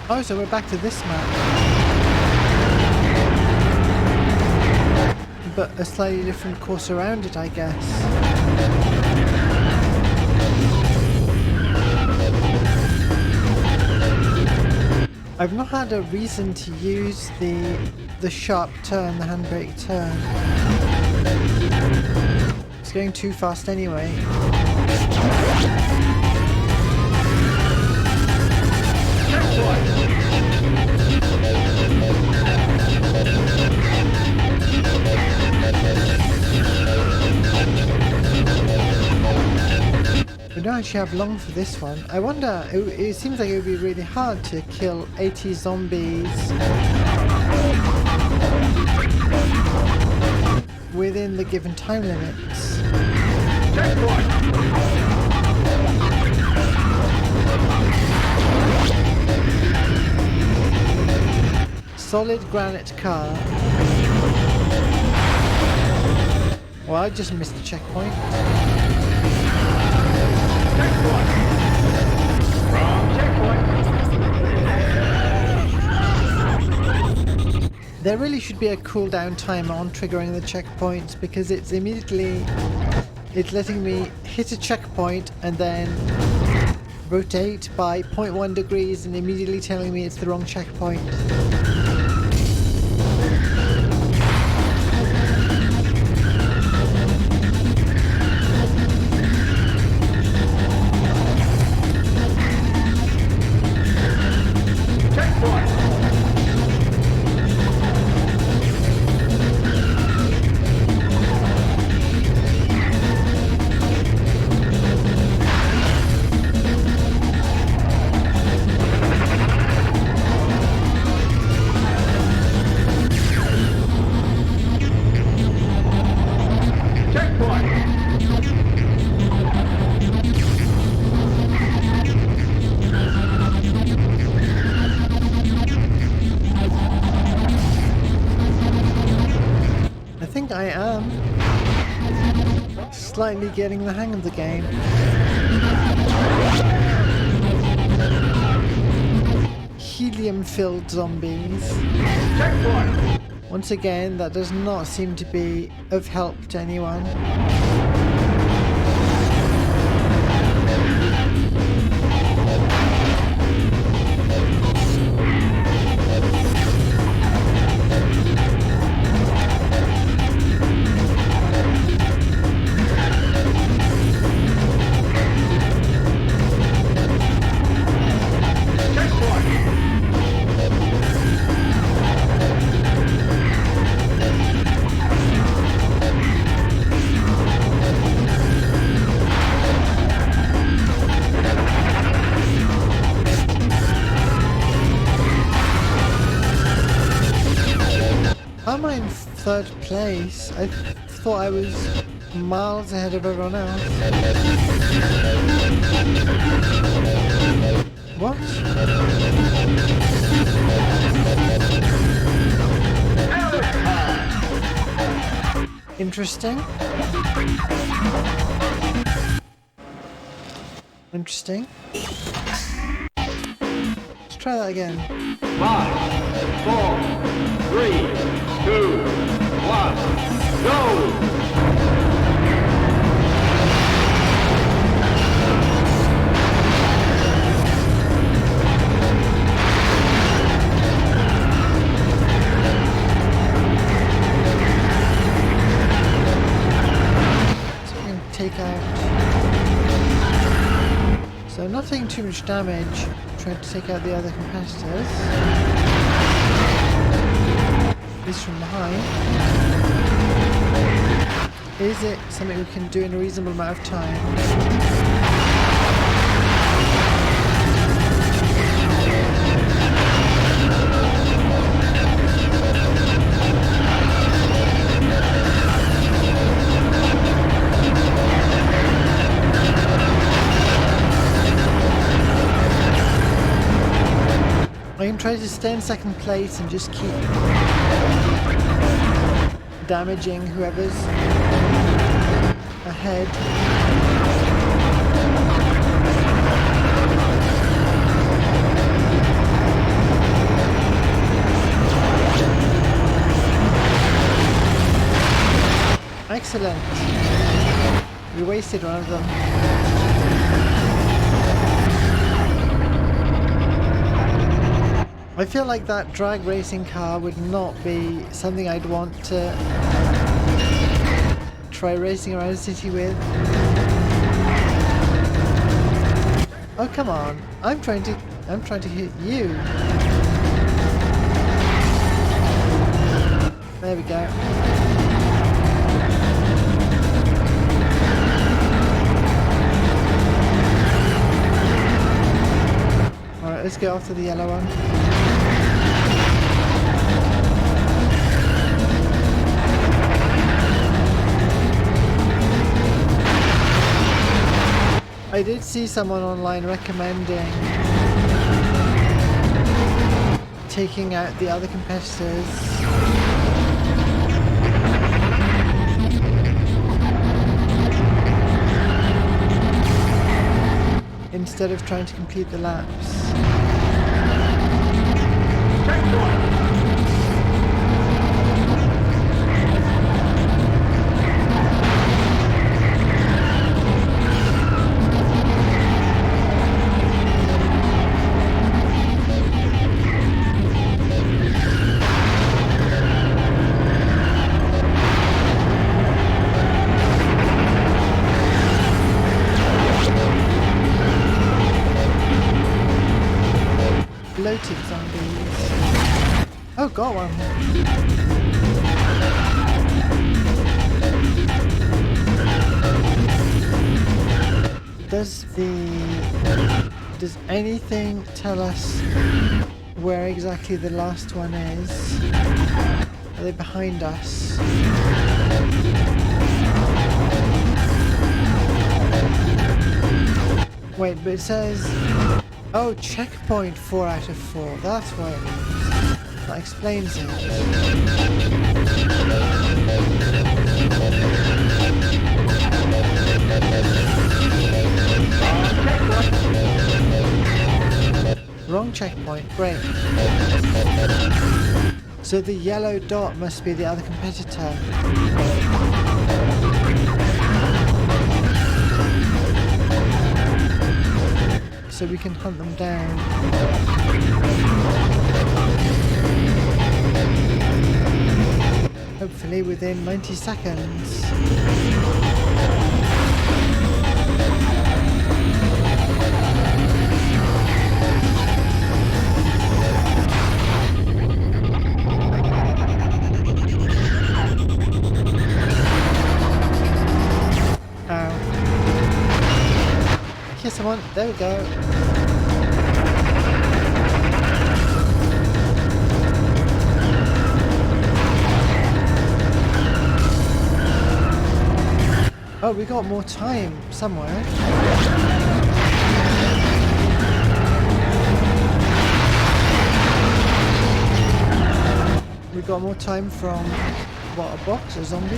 Oh, so we're back to this map. But a slightly different course around it, I guess. I've not had a reason to use the sharp turn, the handbrake turn. It's going too fast anyway. We don't actually have long for this one. I wonder, it seems like it would be really hard to kill 80 zombies within the given time limits. Solid granite car. Well, I just missed the checkpoint. Wrong checkpoint. There really should be a cooldown timer on triggering the checkpoints because it's letting me hit a checkpoint and then rotate by 0.1 degrees and immediately telling me it's the wrong checkpoint. I am slightly getting the hang of the game. Helium-filled zombies. Once again, that does not seem to be of help to anyone. am I in third place? I thought I was miles ahead of everyone else. What? Interesting. Interesting. Let's try that again. 5, 4, 3, 2, 1, go! Take out. So nothing too much damage. Trying to take out the other competitors. At least from behind. Is it something we can do in a reasonable amount of time? I can try to stay in second place and just keep damaging whoever's ahead. Excellent. We wasted one of them. I feel like that drag racing car would not be something I'd want to try racing around a city with. Oh come on! I'm trying to hit you. There we go. All right, let's go after the yellow one. I did see someone online recommending taking out the other competitors. Instead of trying to complete the laps. Bloated zombies. Oh, got one. Does anything tell us where exactly the last one is? Are they behind us? Wait, but it says, oh, checkpoint 4 out of 4. That's what it means. That explains it. Wrong checkpoint. Great. So the yellow dot must be the other competitor. So we can hunt them down. Hopefully within 90 seconds. Ow. Here's someone. There we go. Oh, we got more time somewhere. We got more time from, what, a box, a zombie?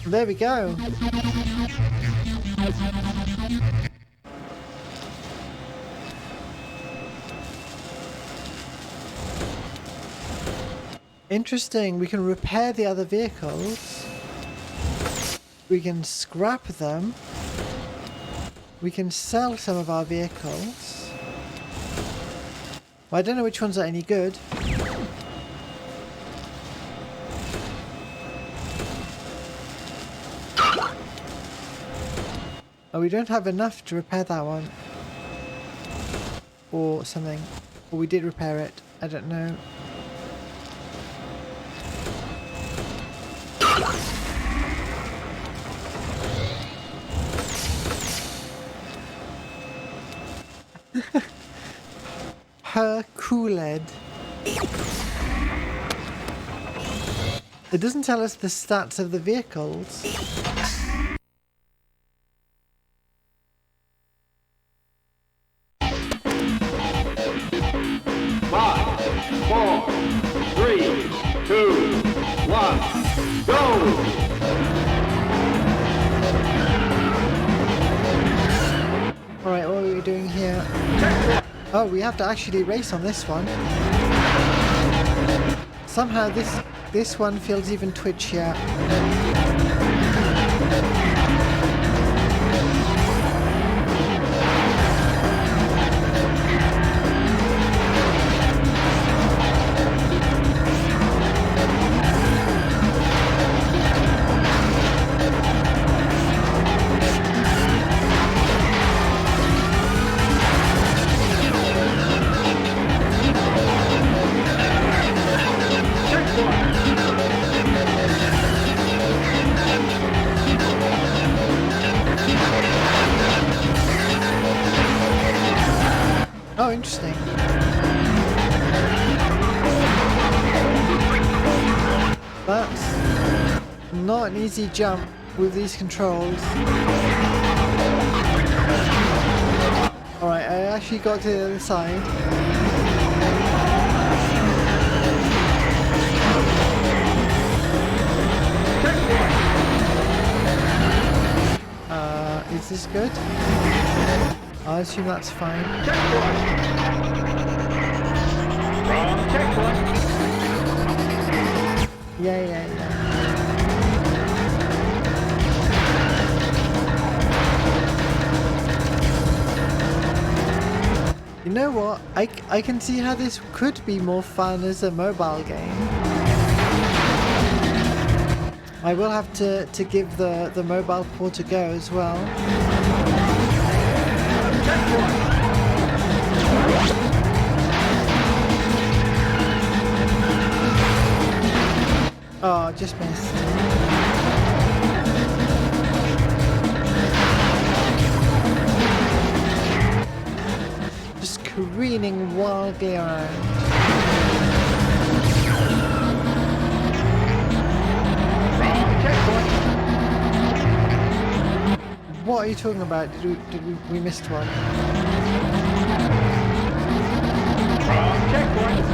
There we go. Interesting, we can repair the other vehicles. We can scrap them. We can sell some of our vehicles. Well, I don't know which ones are any good. Oh, we don't have enough to repair that one. Or something. Or we did repair it. I don't know. Her Kool-Aid. It doesn't tell us the stats of the vehicles. 5, 4, 3, 2, 1, go! Alright, what are we doing here? Oh, we have to actually race on this one. Somehow this one feels even twitchier. Oh, interesting. That's not an easy jump with these controls. Alright, I actually got to the other side. Is this good? I assume that's fine. Wrong checkpoint. Yeah. You know what? I can see how this could be more fun as a mobile game. I will have to give the mobile port a go as well. Oh, just missed. Just careening wildly around. Wrong checkpoint. What are you talking about? We missed one? Wrong checkpoint.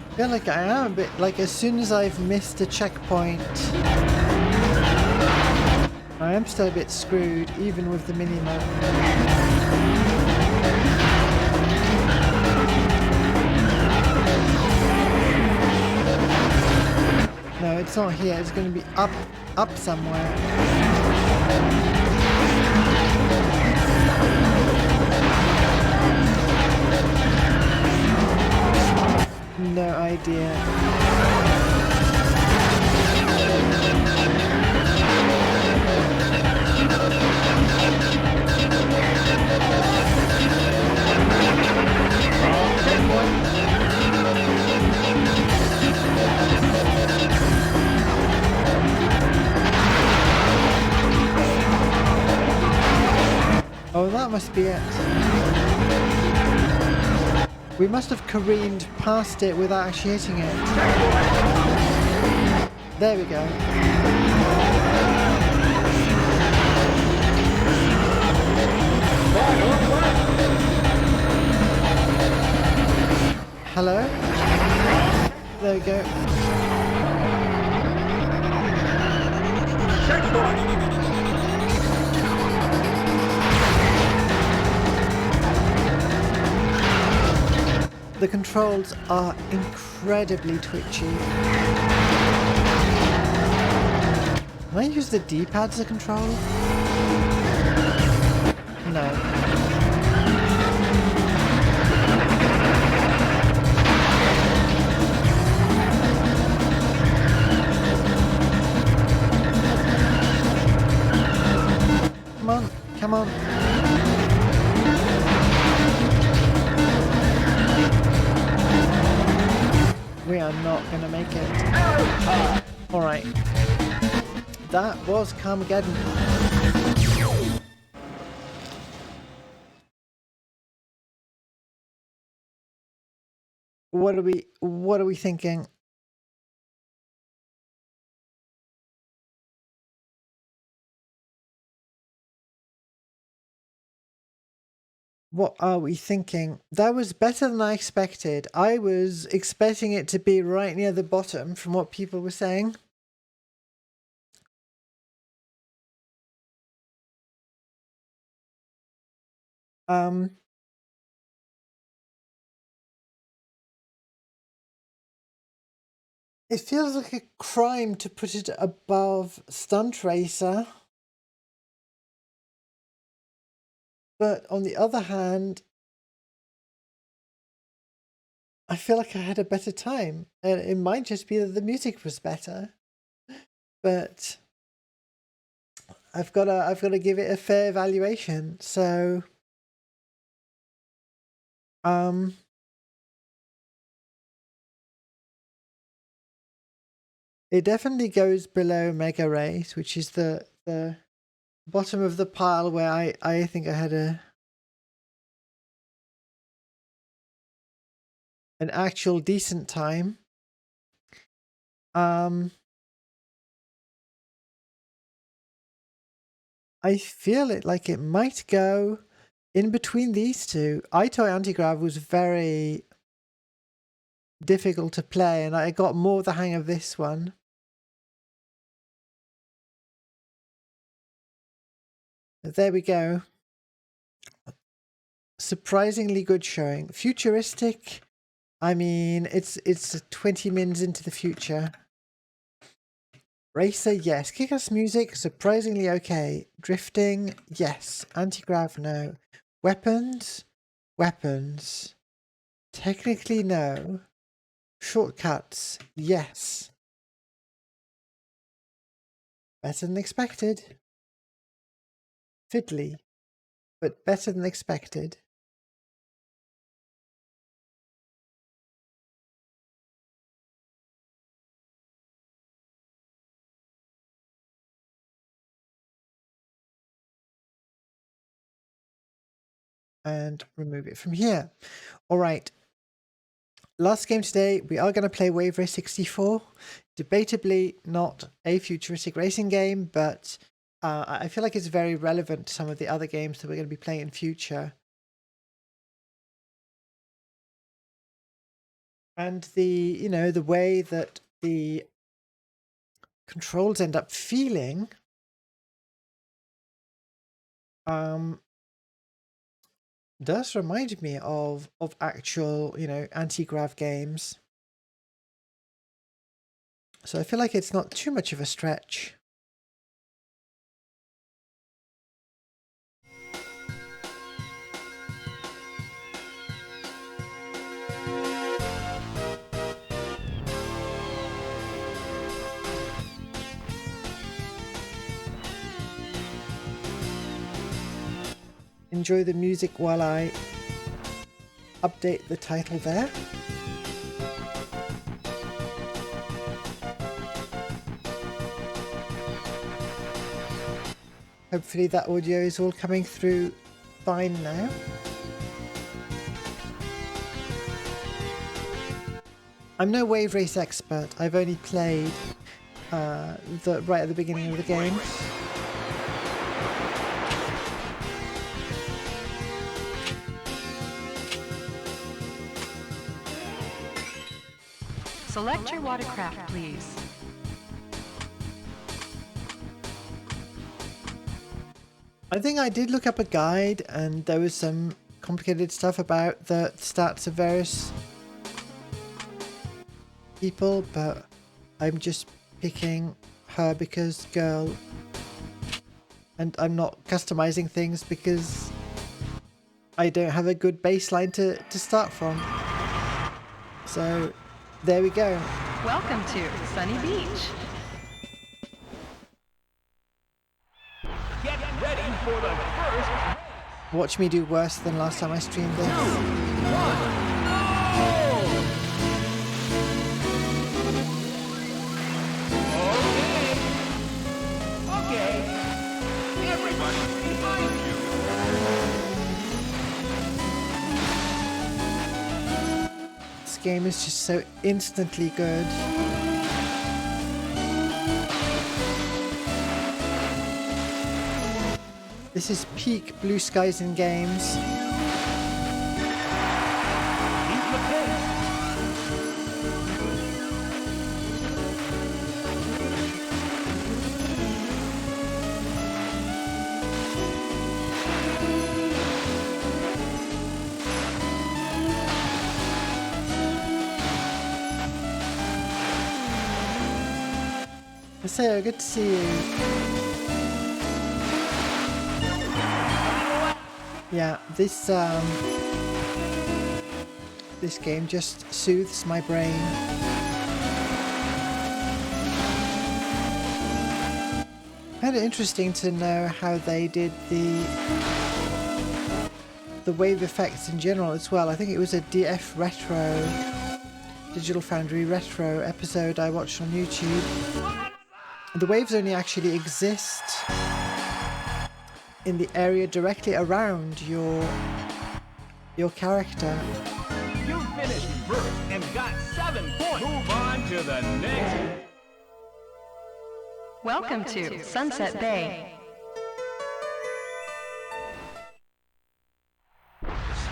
I feel like I am a bit like as soon as I've missed a checkpoint, I am still a bit screwed, even with the mini-map. No, it's not here. It's going to be up somewhere. No idea. Wrong checkpoint. Oh, that must be it. We must have careened past it without actually hitting it. There we go. Hello? There we go. Checkpoint. The controls are incredibly twitchy. Can I use the D-pad as a control? No. Come on, come on. We are not gonna make it. Alright. That was Carmageddon. What are we thinking? What are we thinking? That was better than I expected. I was expecting it to be right near the bottom from what people were saying. It feels like a crime to put it above Stunt Racer. But on the other hand, I feel like I had a better time. And it might just be that the music was better. But I've gotta give it a fair evaluation. So it definitely goes below Mega Race, which is the bottom of the pile where I think I had an actual decent time. I feel it like it might go in between these two. iToy Antigrav was very difficult to play, and I got more the hang of this one. There we go. Surprisingly good showing. Futuristic, I mean, it's 20 minutes into the future. Racer, yes. Kick-ass music, surprisingly okay. Drifting, yes. Anti-grav, no. Weapons, weapons. Technically, no. Shortcuts, yes. Better than expected. Fiddly, but better than expected. And remove it from here. All right. Last game today, we are going to play Wave Race 64. Debatably not a futuristic racing game, but I feel like it's very relevant to some of the other games that we're going to be playing in future. And the way that the controls end up feeling does remind me of actual, anti-grav games. So I feel like it's not too much of a stretch. Enjoy the music while I update the title there. Hopefully that audio is all coming through fine now. I'm no wave race expert. I've only played right at the beginning of the game. Select your watercraft, please. I think I did look up a guide and there was some complicated stuff about the stats of various people, but I'm just picking her because girl, and I'm not customizing things because I don't have a good baseline to start from. So there we go. Welcome to Sunny Beach. Get ready for the first Watch me do worse than last time I streamed this. Okay. Everybody behind you. This game is just so instantly good. This is peak Blue Skies in games. Keep the pace. So good to see you. Yeah, this game just soothes my brain. Kind of interesting to know how they did the wave effects in general as well. I think it was a DF Retro, Digital Foundry Retro episode I watched on YouTube. The waves only actually exist in the area directly around your character. You finished first and got 7 points. Move on to the next. Welcome to Sunset Bay.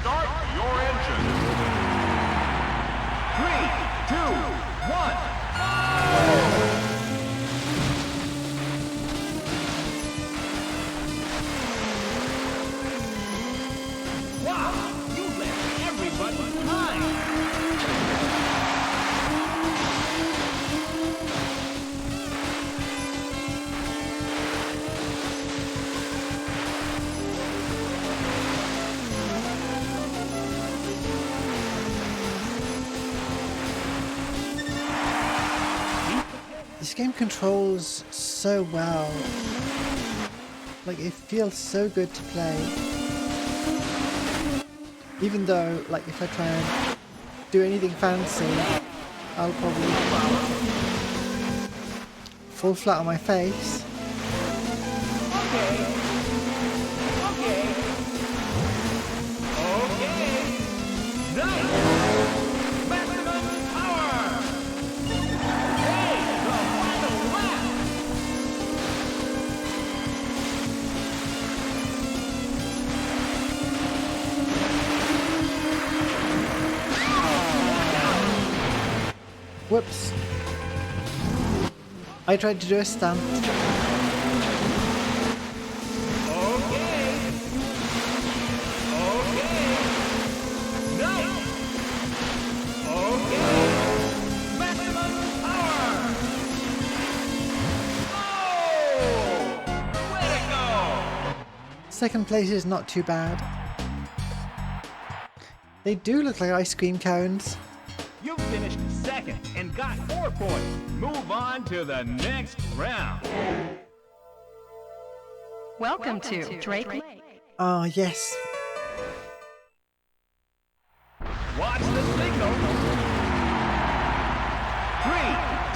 Start your engine. 3, 2, 1. Wow, you left everybody behind. This game controls so well. Like, it feels so good to play. Even though, like, if I try and do anything fancy, I'll probably fall flat on my face. Okay. Nice. Maximum power. Hey, the final lap. Whoops. I tried to do a stunt. Nice. Okay. Maximum power. second place is not too bad. They do look like ice cream cones. You finished second and got 4 points. Move on to the next round. Welcome to Drake Lake. Ah, yes. Watch the signal. 3,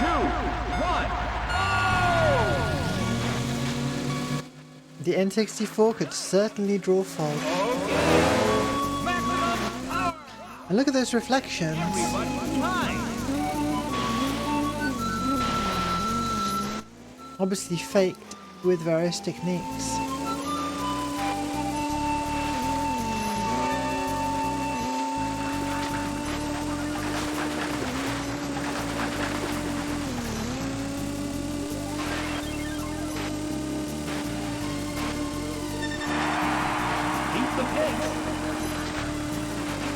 2, 1. Oh! The N64 could certainly draw fog. Okay. Maximum power. And look at those reflections. Everybody's time. Obviously faked with various techniques. Keep the pace.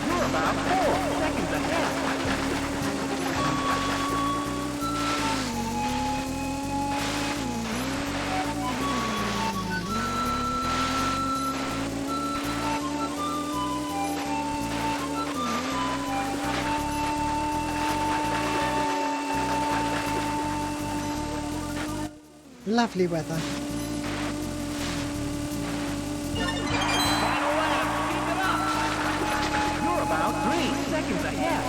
You're about 4 seconds ahead. Lovely weather. Final lap. Keep it up. You're about 3 seconds ahead.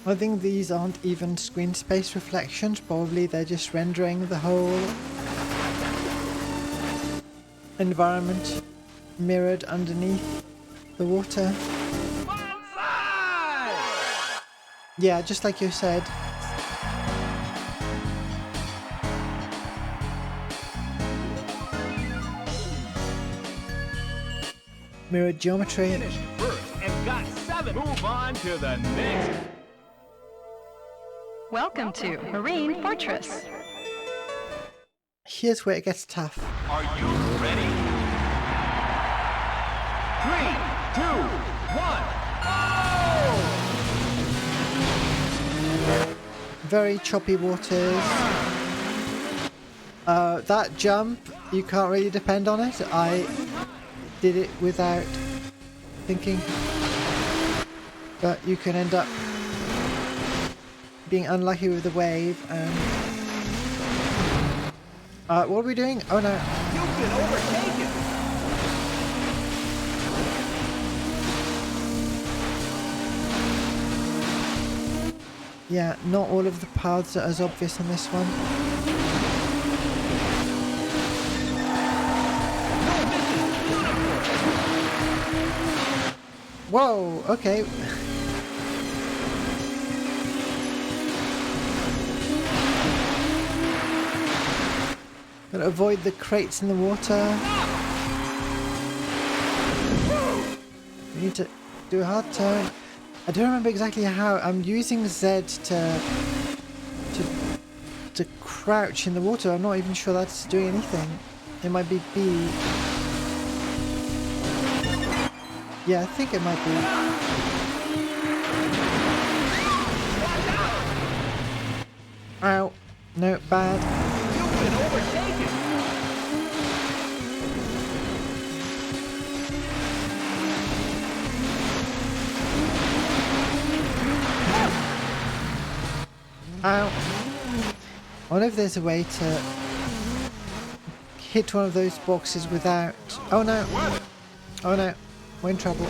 I think these aren't even screen space reflections. Probably they're just rendering the whole environment mirrored underneath the water. Bonsai! Yeah, just like you said. Mirrored geometry. Finished first and got 7. Move on to the next. Welcome to Marine Fortress. Here's where it gets tough. Are you ready? 3, 2, 1. Oh! Very choppy waters. That jump, you can't really depend on it. I did it without thinking. But you can end up being unlucky with the wave and... what are we doing? Oh no. You've been overtaken. Yeah, not all of the paths are as obvious on this one. Whoa, okay. Gotta avoid the crates in the water. We need to do a hard turn. I don't remember exactly how. I'm using Z to crouch in the water. I'm not even sure that's doing anything. It might be B. Yeah, I think it might be. Ow. No, bad. You've been overtaken. Ow. I wonder if there's a way to hit one of those boxes without... Oh no. Oh no. We're in trouble.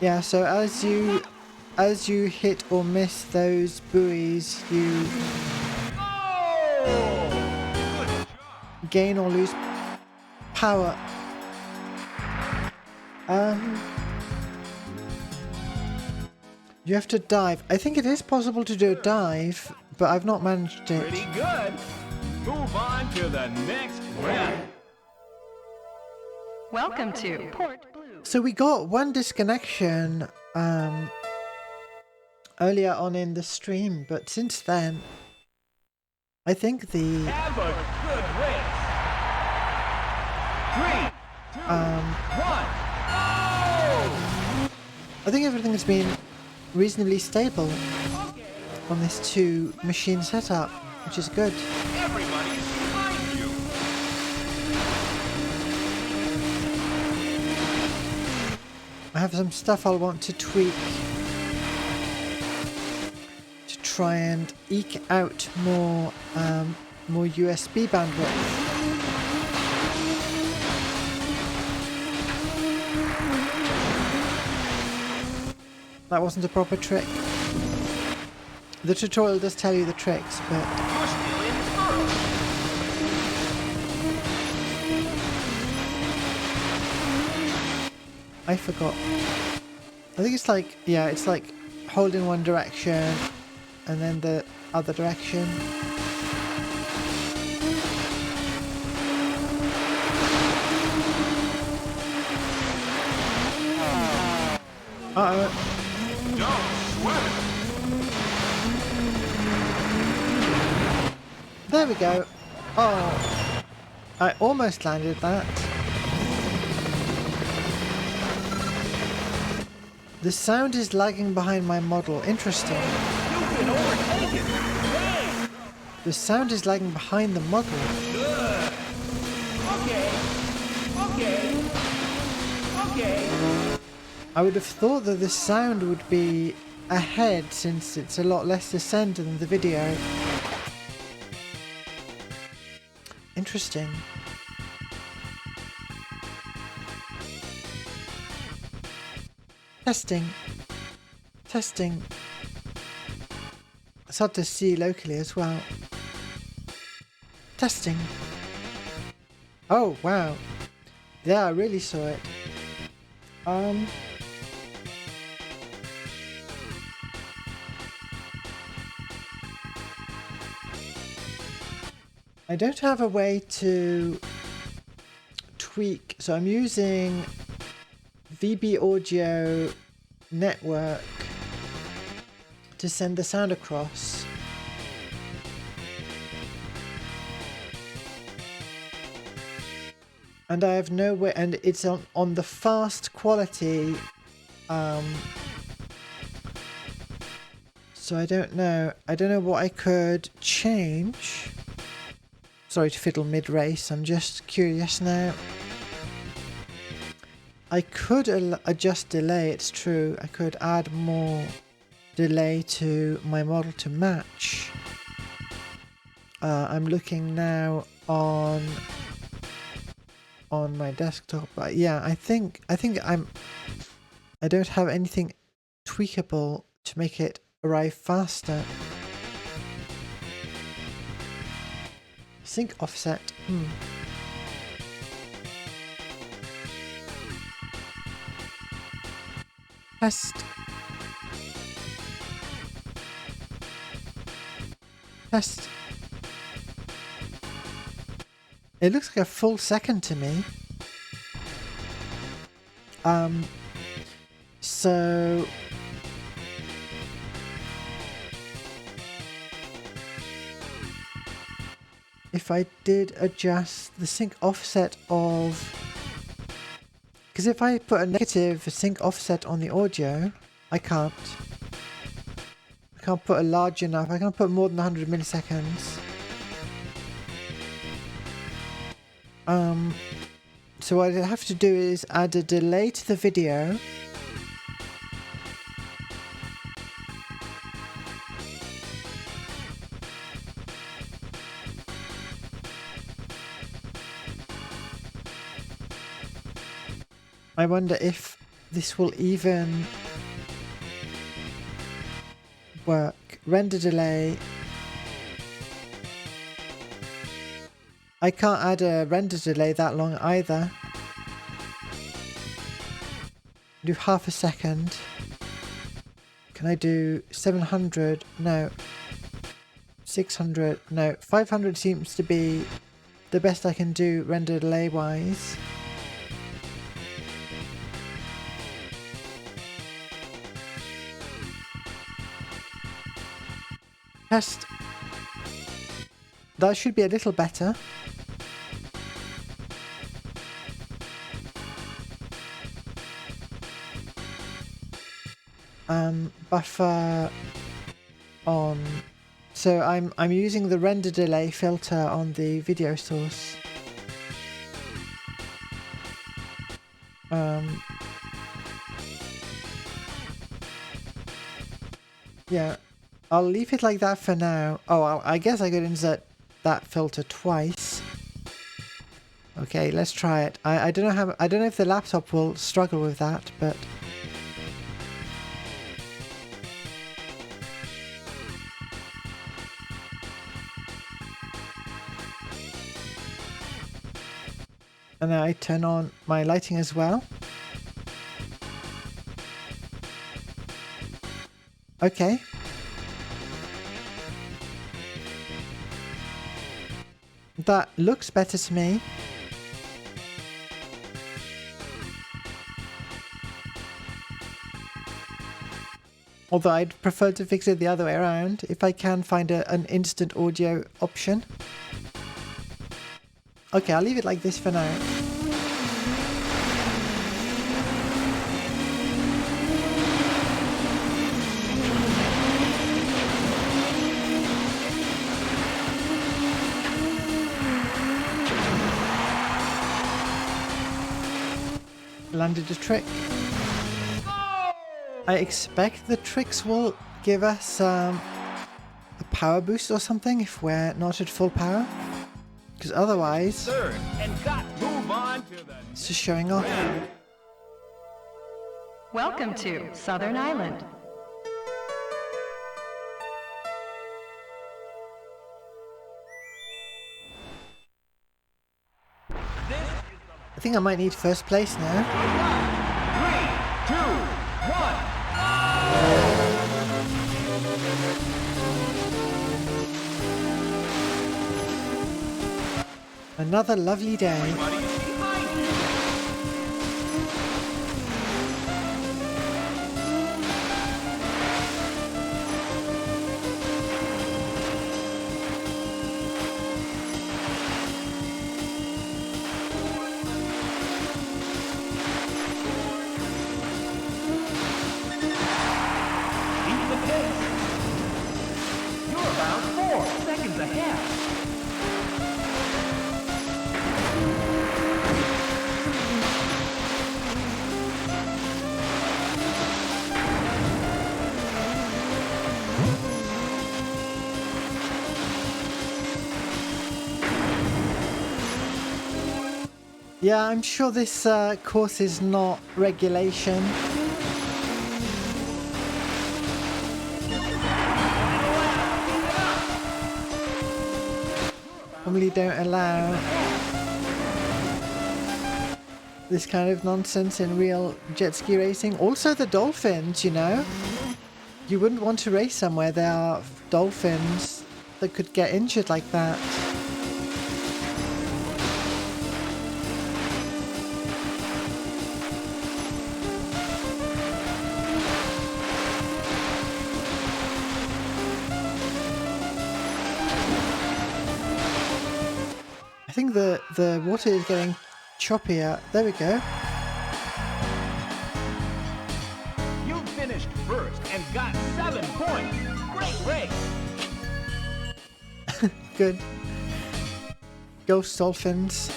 Yeah, so as you hit or miss those buoys, you gain or lose power. You have to dive. I think it is possible to do a dive, but I've not managed it. Pretty good. Move on to the next round. Welcome to Port Blue. So we got one disconnection earlier on in the stream, but since then, I think the Have a good race. I think everything has been reasonably stable on this 2 machine setup, which is good. Everybody's behind you. I have some stuff I'll want to tweak to try and eke out more USB bandwidth. That wasn't a proper trick. The tutorial does tell you the tricks, but You're still in first. I forgot. I think it's like, yeah, it's like hold in one direction and then the other direction. Uh-oh. Don't sweat it. There we go. Oh, I almost landed that. The sound is lagging behind my model. Interesting. You've been overtaken. Hey. The sound is lagging behind the model. Good. Okay. I would have thought that the sound would be ahead since it's a lot less descent than the video. Interesting. Testing. Testing. It's hard to see locally as well. Testing. Oh, wow. Yeah, I really saw it. I don't have a way to tweak, so I'm using VB Audio Network to send the sound across. And I have no way, and it's on the fast quality, so I don't know what I could change. Sorry to fiddle mid-race, I'm just curious now. I could adjust delay, it's true. I could add more delay to my model to match. I'm looking now on my desktop, but yeah, I think I don't have anything tweakable to make it arrive faster. Sync offset. Test. Test. It looks like a full second to me. So if I did adjust the sync offset of, because if I put a negative sync offset on the audio, I can't put a large enough, I can't put more than 100 milliseconds. So what I have to do is add a delay to the video. I wonder if this will even work. Render delay. I can't add a render delay that long either. Do half a second. Can I do 700? No. 600? No. 500 seems to be the best I can do render delay wise. Test. That should be a little better. buffer on. So I'm using the render delay filter on the video source. Yeah, I'll leave it like that for now. Oh, I guess I could insert that filter twice. Okay, let's try it. I don't know how. I don't know if the laptop will struggle with that, but. And I turn on my lighting as well. Okay. That looks better to me. Although I'd prefer to fix it the other way around, if I can find an instant audio option. Okay, I'll leave it like this for now. Landed a trick. I expect the tricks will give us a power boost or something if we're not at full power. Because otherwise, Third, and got move on to the it's just showing off. Welcome to Southern Island. I think I might need first place now. 3, 2, 1. Another lovely day. Everybody is behind you. Keep the pace. You're about 4 seconds ahead. Yeah, I'm sure this course is not regulation. Normally don't allow this kind of nonsense in real jet ski racing. Also the dolphins, you know. You wouldn't want to race somewhere there are dolphins that could get injured like that. I think the water is getting choppier. There we go. You finished first and got 7 points. Great race. Good. Ghost dolphins.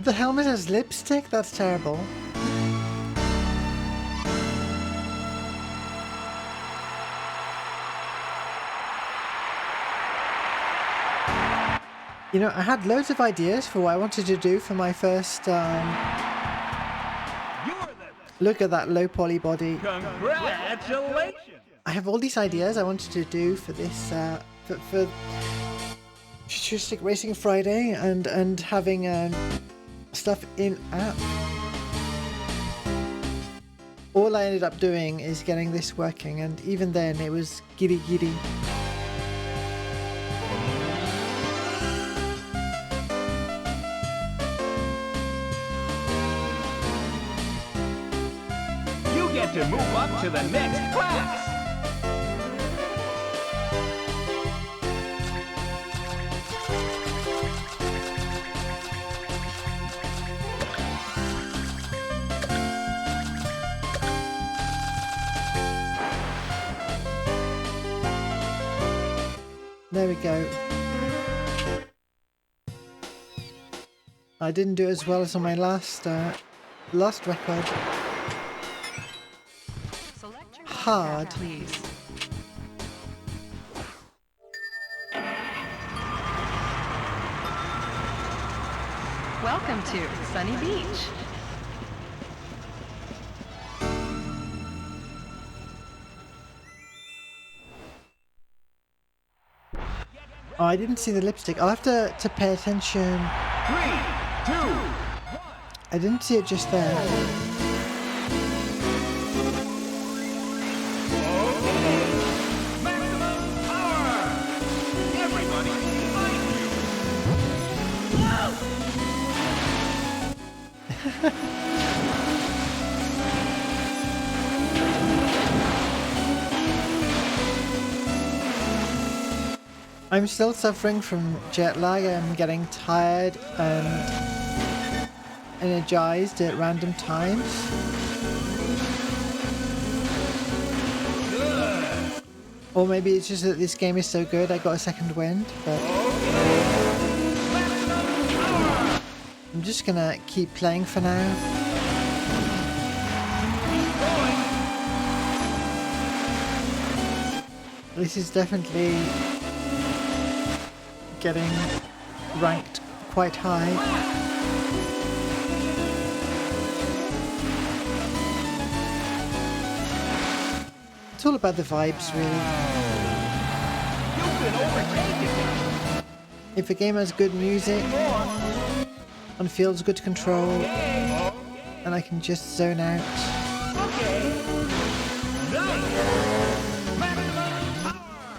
The helmet has lipstick? That's terrible. You know, I had loads of ideas for what I wanted to do for my first You're the look at that low poly body. Congratulations. I have all these ideas I wanted to do for this for Futuristic Racing Friday and having stuff in app. All I ended up doing is getting this working, and even then it was giddy. You get to move up to the next class. There we go. I didn't do as well as on my last record. Select your Hard. please. Welcome to Sunny Beach. Oh, I didn't see the lipstick. I'll have to pay attention. 3, 2, 1. I didn't see it just there. Maximum power! Everybody behind you! I'm still suffering from jet lag. I'm getting tired and energized at random times. Or maybe it's just that this game is so good I got a second wind, but I'm just gonna keep playing for now. This is definitely getting ranked quite high. It's all about the vibes, really. You've been overtaken! If a game has good music and feels good to control, and I can just zone out.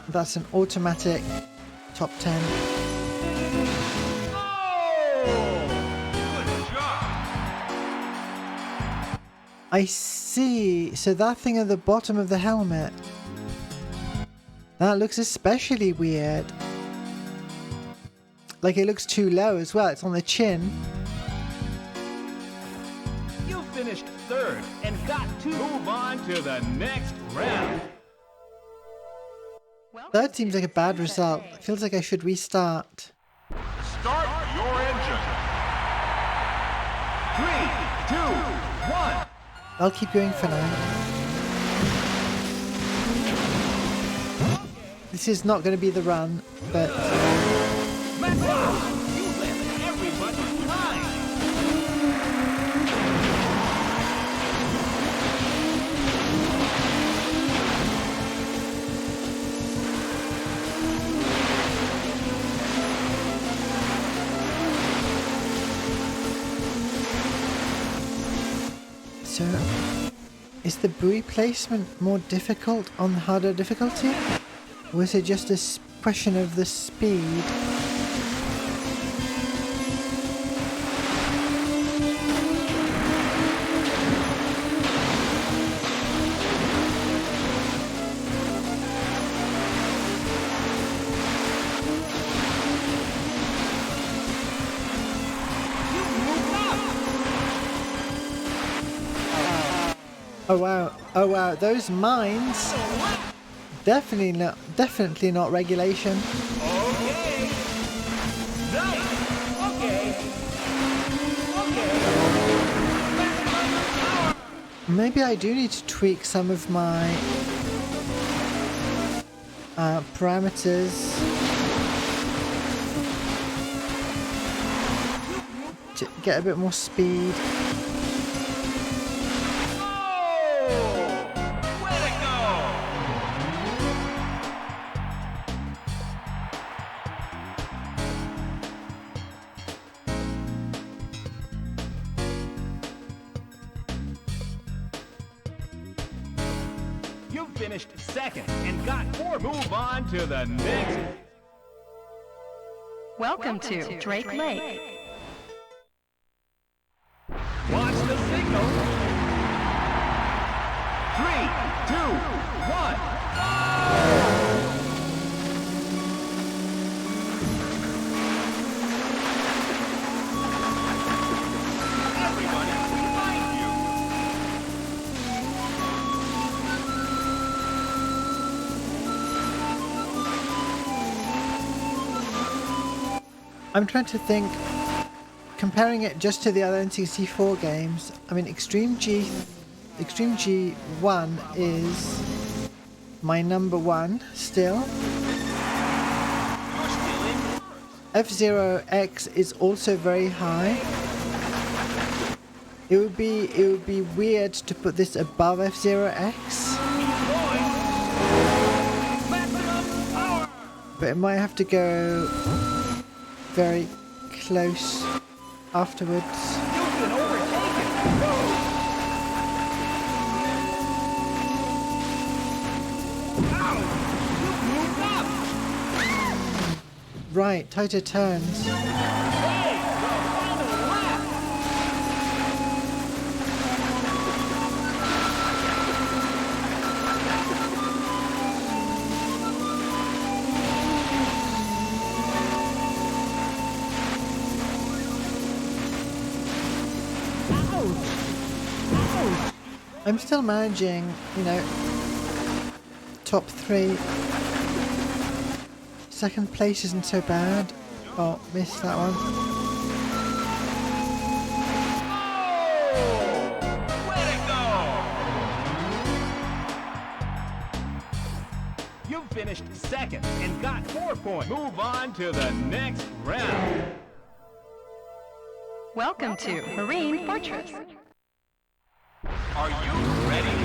That's an automatic top 10. I see. So that thing at the bottom of the helmet, that looks especially weird. Like it looks too low as well. It's on the chin. You finished third and got to move on to the next round. Third seems like a bad result. It feels like I should restart. Start your engine. 3, 2, 1. I'll keep going for now. This is not going to be the run, but Wow, you left everybody behind. so is the buoy placement more difficult on the harder difficulty? Or is it just a question of the speed? Oh wow, those mines, definitely not regulation. Okay. Nice. Okay. Maybe I do need to tweak some of my parameters to get a bit more speed. You finished second and got 4. Move on to the next. Welcome to Drake Lake. Watch the signal. 3, 2, 1. Everybody behind you. I'm trying to think, comparing it just to the other N64 games. I mean, Extreme G1 is my number one still. F-Zero X is also very high. It would be weird to put this above F-Zero X. But it might have to go very close afterwards. You've been overtaken. Ow! You've moved up. Right, tighter turns. Hey, the final lap. I'm still managing, you know, top 3. Second place isn't so bad. Oh, missed that one. Way to go! You finished second and got 4 points. Move on to the next round. Welcome to Marine Fortress. Are you ready?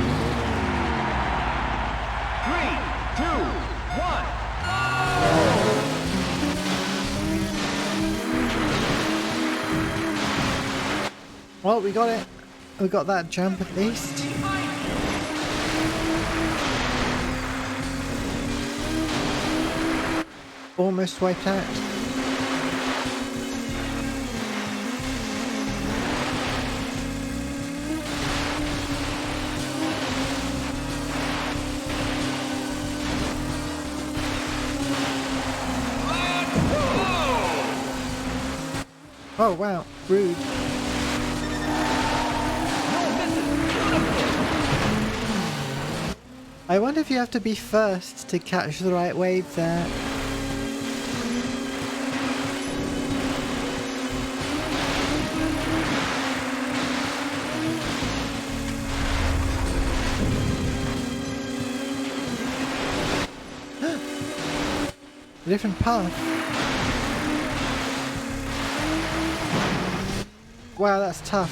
3, 2, 1. Well, we got it. We got that jump at least. Almost wiped out. Oh wow, rude. I wonder if you have to be first to catch the right wave there. A different path. Wow, that's tough.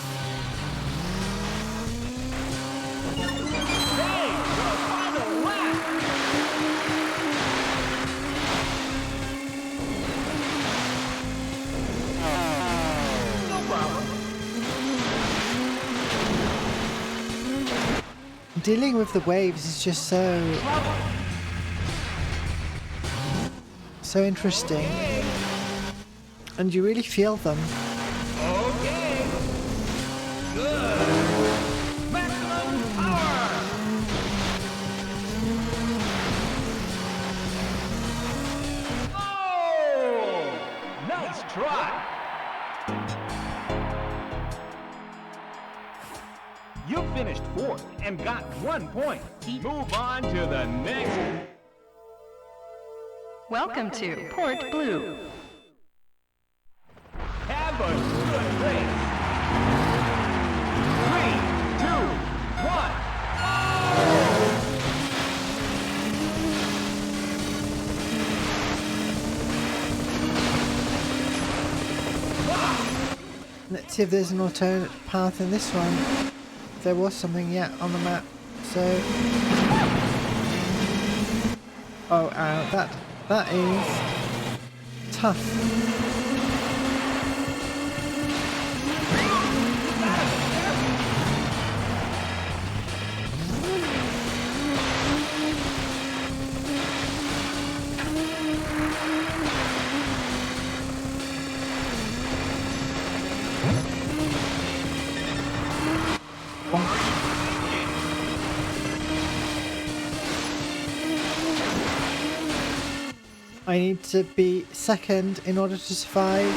Dealing with the waves is just so interesting, and you really feel them. Okay. Good. Maximum power. Oh! Nice try. You finished fourth and got 1 point. Move on to the next. Welcome to Port Blue. Have a good race. 3, 2, 1. Let's see if there's an alternate path in this one. There was something yet on the map, so... Oh, that is tough. I need to be second in order to survive.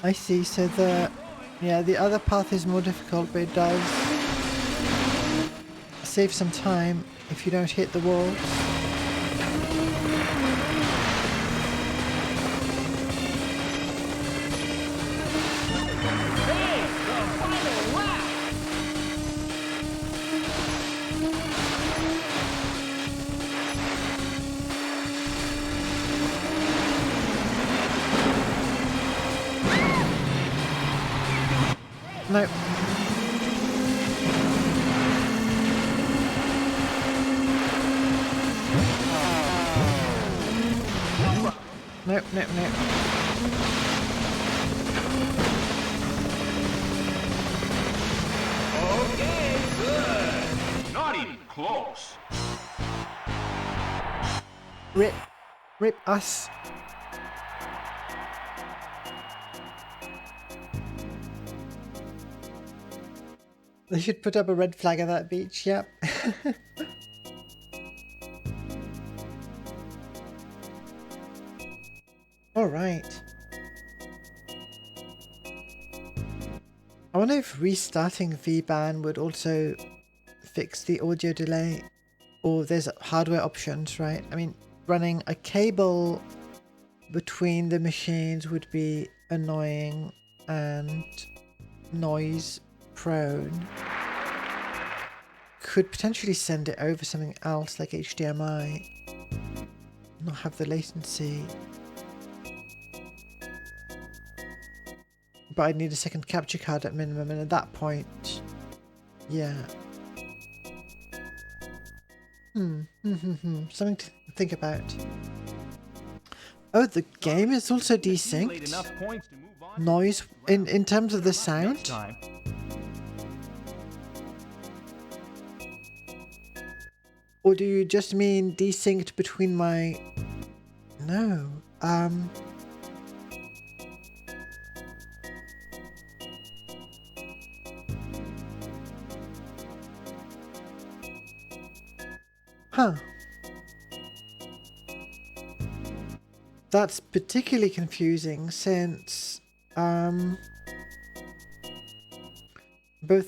I see, so the other path is more difficult, but it does save some time if you don't hit the walls. Hey, the final lap! No. No, no, no. Okay, good. Not even close. Rip. Rip us. They should put up a red flag at that beach, yep. Alright. I wonder if restarting VBAN would also fix the audio delay. Or there's hardware options, right? I mean, running a cable between the machines would be annoying and noise prone. Could potentially send it over something else like HDMI. Not have the latency. But I'd need a second capture card at minimum, and at that point, yeah. Something to think about. Oh, the game is also Accumulate desynced. enough points to move on. Noise in terms of the Next sound. time. Or do you just mean desynced between my... No. Huh. That's particularly confusing since both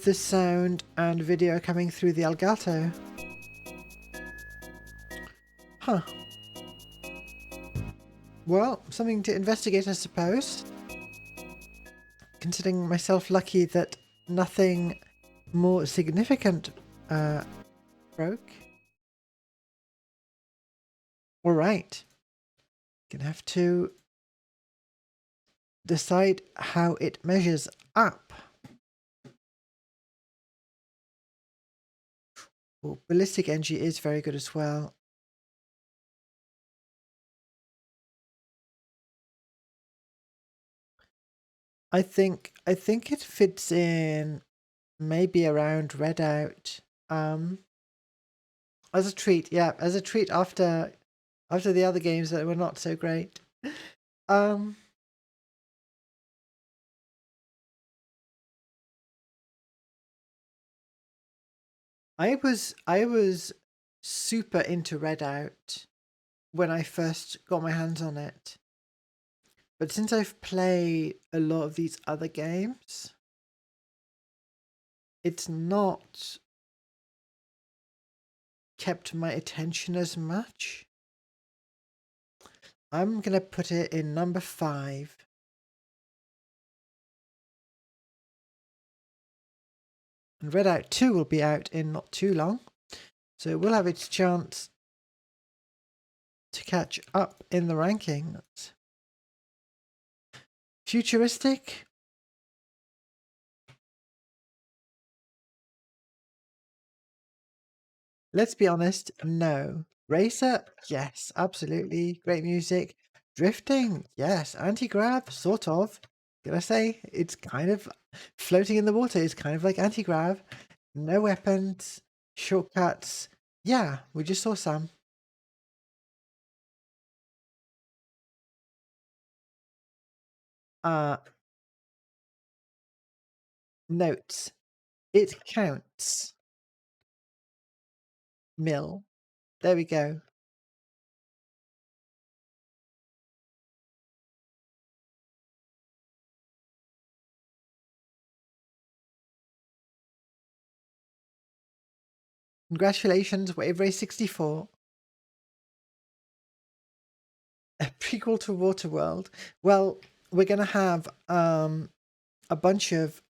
the sound and video are coming through the Elgato. Huh. Well, something to investigate, I suppose. Considering myself lucky that nothing more significant broke. Alright. Gonna have to decide how it measures up. Well, Ballistic NG is very good as well. I think it fits in maybe around Redout. As a treat, yeah, as a treat after the other games that were not so great. I was super into Redout when I first got my hands on it. But since I've played a lot of these other games, it's not kept my attention as much. I'm gonna put it in number 5. And Redout 2 will be out in not too long. So it will have its chance to catch up in the rankings. Futuristic? Let's be honest, no. Racer? Yes, absolutely. Great music. Drifting? Yes. Anti-grav? Sort of. Gonna say, it's kind of floating in the water. It's kind of like anti-grav. No weapons. Shortcuts. Yeah, we just saw some. Notes. It counts. Mill. There we go. Congratulations, Wave Race 64. A prequel to Waterworld. Well, we're going to have a bunch of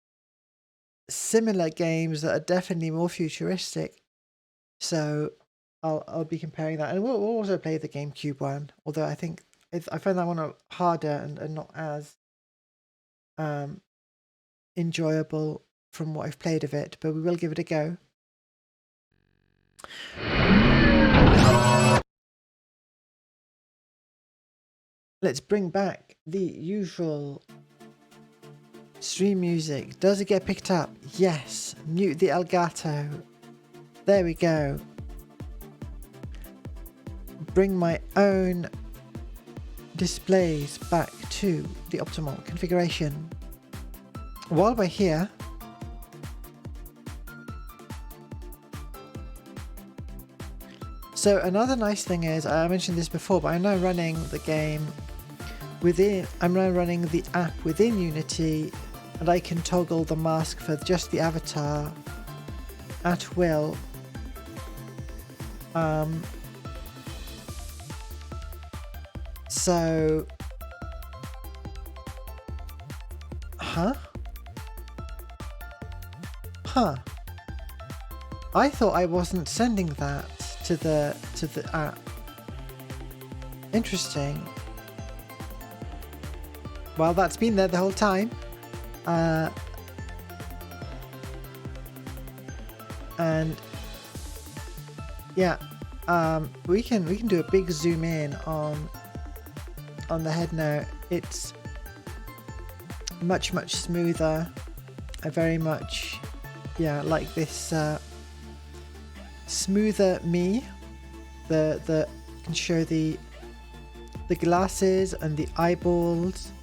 similar games that are definitely more futuristic. So I'll be comparing that. And we'll also play the GameCube one. Although I think I find that one harder and not as enjoyable from what I've played of it. But we will give it a go. Let's bring back the usual stream music. Does it get picked up? Yes. Mute the Elgato. There we go. Bring my own displays back to the optimal configuration. While we're here, so another nice thing is, I mentioned this before, but I'm now running the game I'm now running the app within Unity, and I can toggle the mask for just the avatar at will. So, I thought I wasn't sending that to the app. Interesting. Well, that's been there the whole time. And yeah, we can do a big zoom in on the head now. It's much smoother. I very much like this smoother me. The can show the glasses and the eyeballs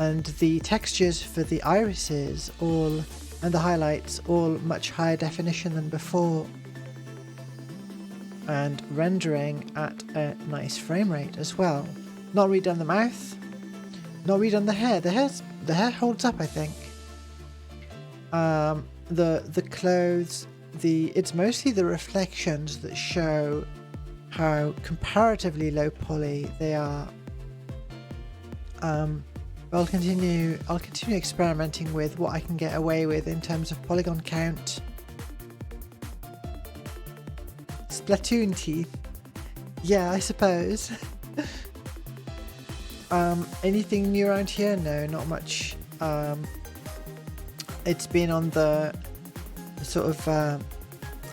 and the textures for the irises and the highlights all much higher definition than before, and rendering at a nice frame rate as well. Not redone the mouth, not redone the hair. The hair holds up, I think. The clothes, it's mostly the reflections that show how comparatively low poly they are. I'll continue experimenting with what I can get away with in terms of polygon count. Splatoon teeth. Yeah, I suppose. Anything new around here? No, not much. It's been on the sort of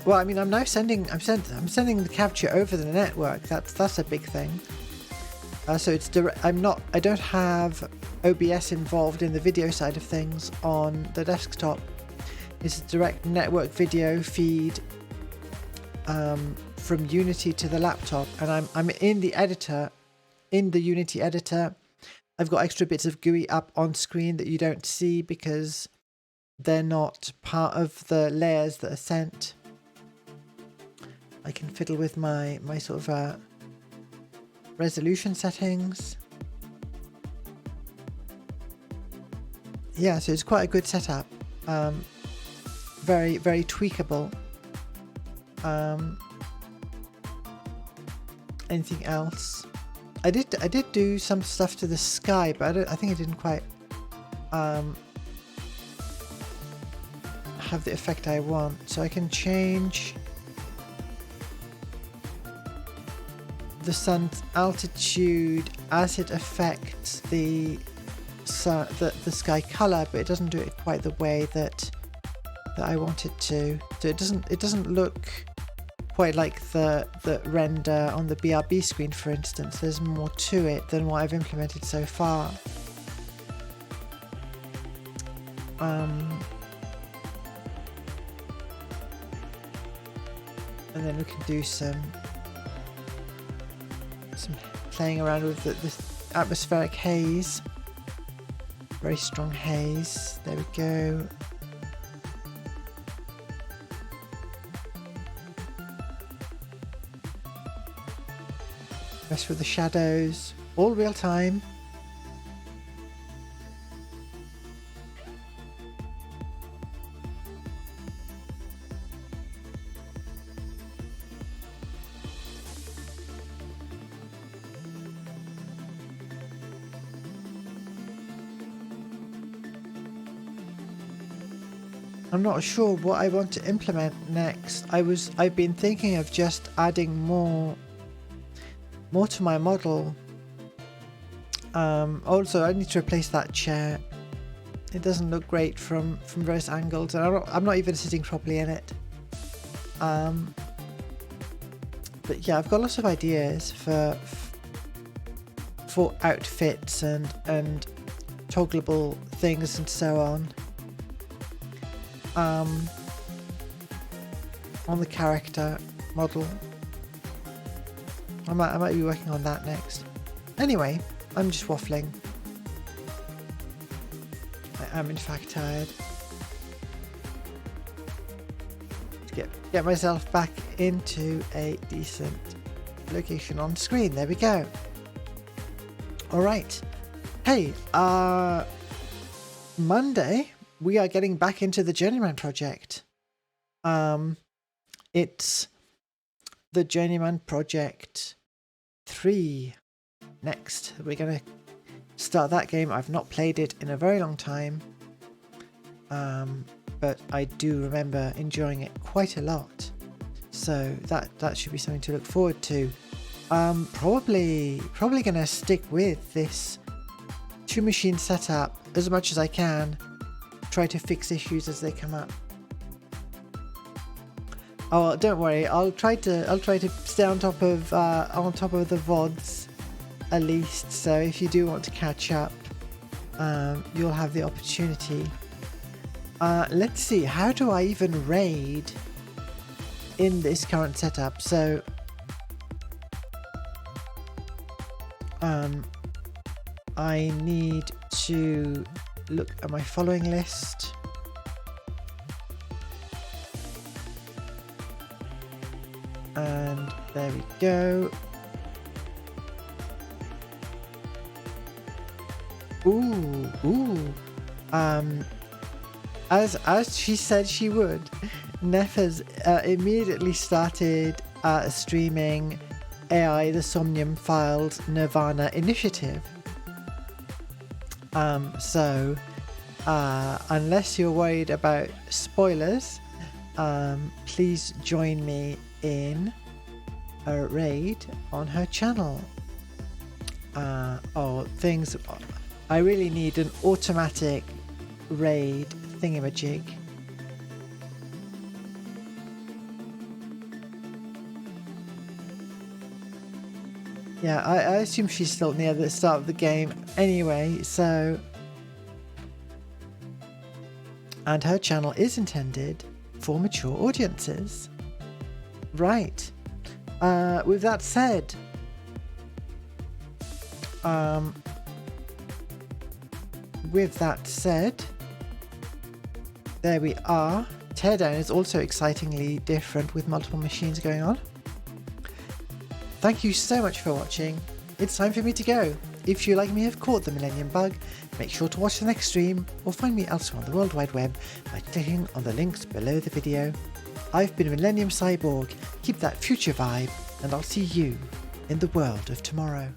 well, I mean, I'm sending the capture over the network. That's a big thing. So it's I don't have OBS involved in the video side of things on the desktop. It's a direct network video feed from Unity to the laptop, and I'm in the editor, in the Unity editor. I've got extra bits of GUI up on screen that you don't see because they're not part of the layers that are sent. I can fiddle with my sort of resolution settings. Yeah, so it's quite a good setup. Very tweakable. Anything else? I did do some stuff to the sky, but I think it didn't quite have the effect I want. So I can change the sun's altitude as it affects the sky color, but it doesn't do it quite the way that I want it to. So it doesn't look quite like the render on the BRB screen, for instance. There's more to it than what I've implemented so far. And then we can do some playing around with the atmospheric haze. Very strong haze. There we go. Mess with the shadows. All real time. I'm not sure what I want to implement next. I've been thinking of just adding more to my model. Also, I need to replace that chair. It doesn't look great from various angles, and I'm not even sitting properly in it. But yeah, I've got lots of ideas for outfits and toggleable things and so on. On the character model. I might be working on that next. Anyway, I'm just waffling. I am in fact tired. To get myself back into a decent location on screen. There we go. Alright. Hey, Monday we are getting back into the Journeyman project. It's the Journeyman Project 3 next. We're going to start that game. I've not played it in a very long time, but I do remember enjoying it quite a lot. So that should be something to look forward to. Probably going to stick with this 2-machine setup as much as I can. Try to fix issues as they come up. Oh, don't worry. I'll try to stay on top of the VODs at least. So if you do want to catch up, you'll have the opportunity. Let's see. How do I even raid in this current setup? So, I need to look at my following list. And there we go. Ooh. As she said she would, Neff has immediately started streaming AI the Somnium Files Nirvana Initiative. So unless you're worried about spoilers, please join me in a raid on her channel. Things. I really need an automatic raid thingamajig. Yeah, I assume she's still near the start of the game anyway, so... And her channel is intended for mature audiences. Right. With that said... there we are. Teardown is also excitingly different with multiple machines going on. Thank you so much for watching. It's time for me to go. If you, like me, have caught the Millennium Bug, make sure to watch the next stream or find me elsewhere on the World Wide Web by clicking on the links below the video. I've been Millennium Cyborg. Keep that future vibe, and I'll see you in the world of tomorrow.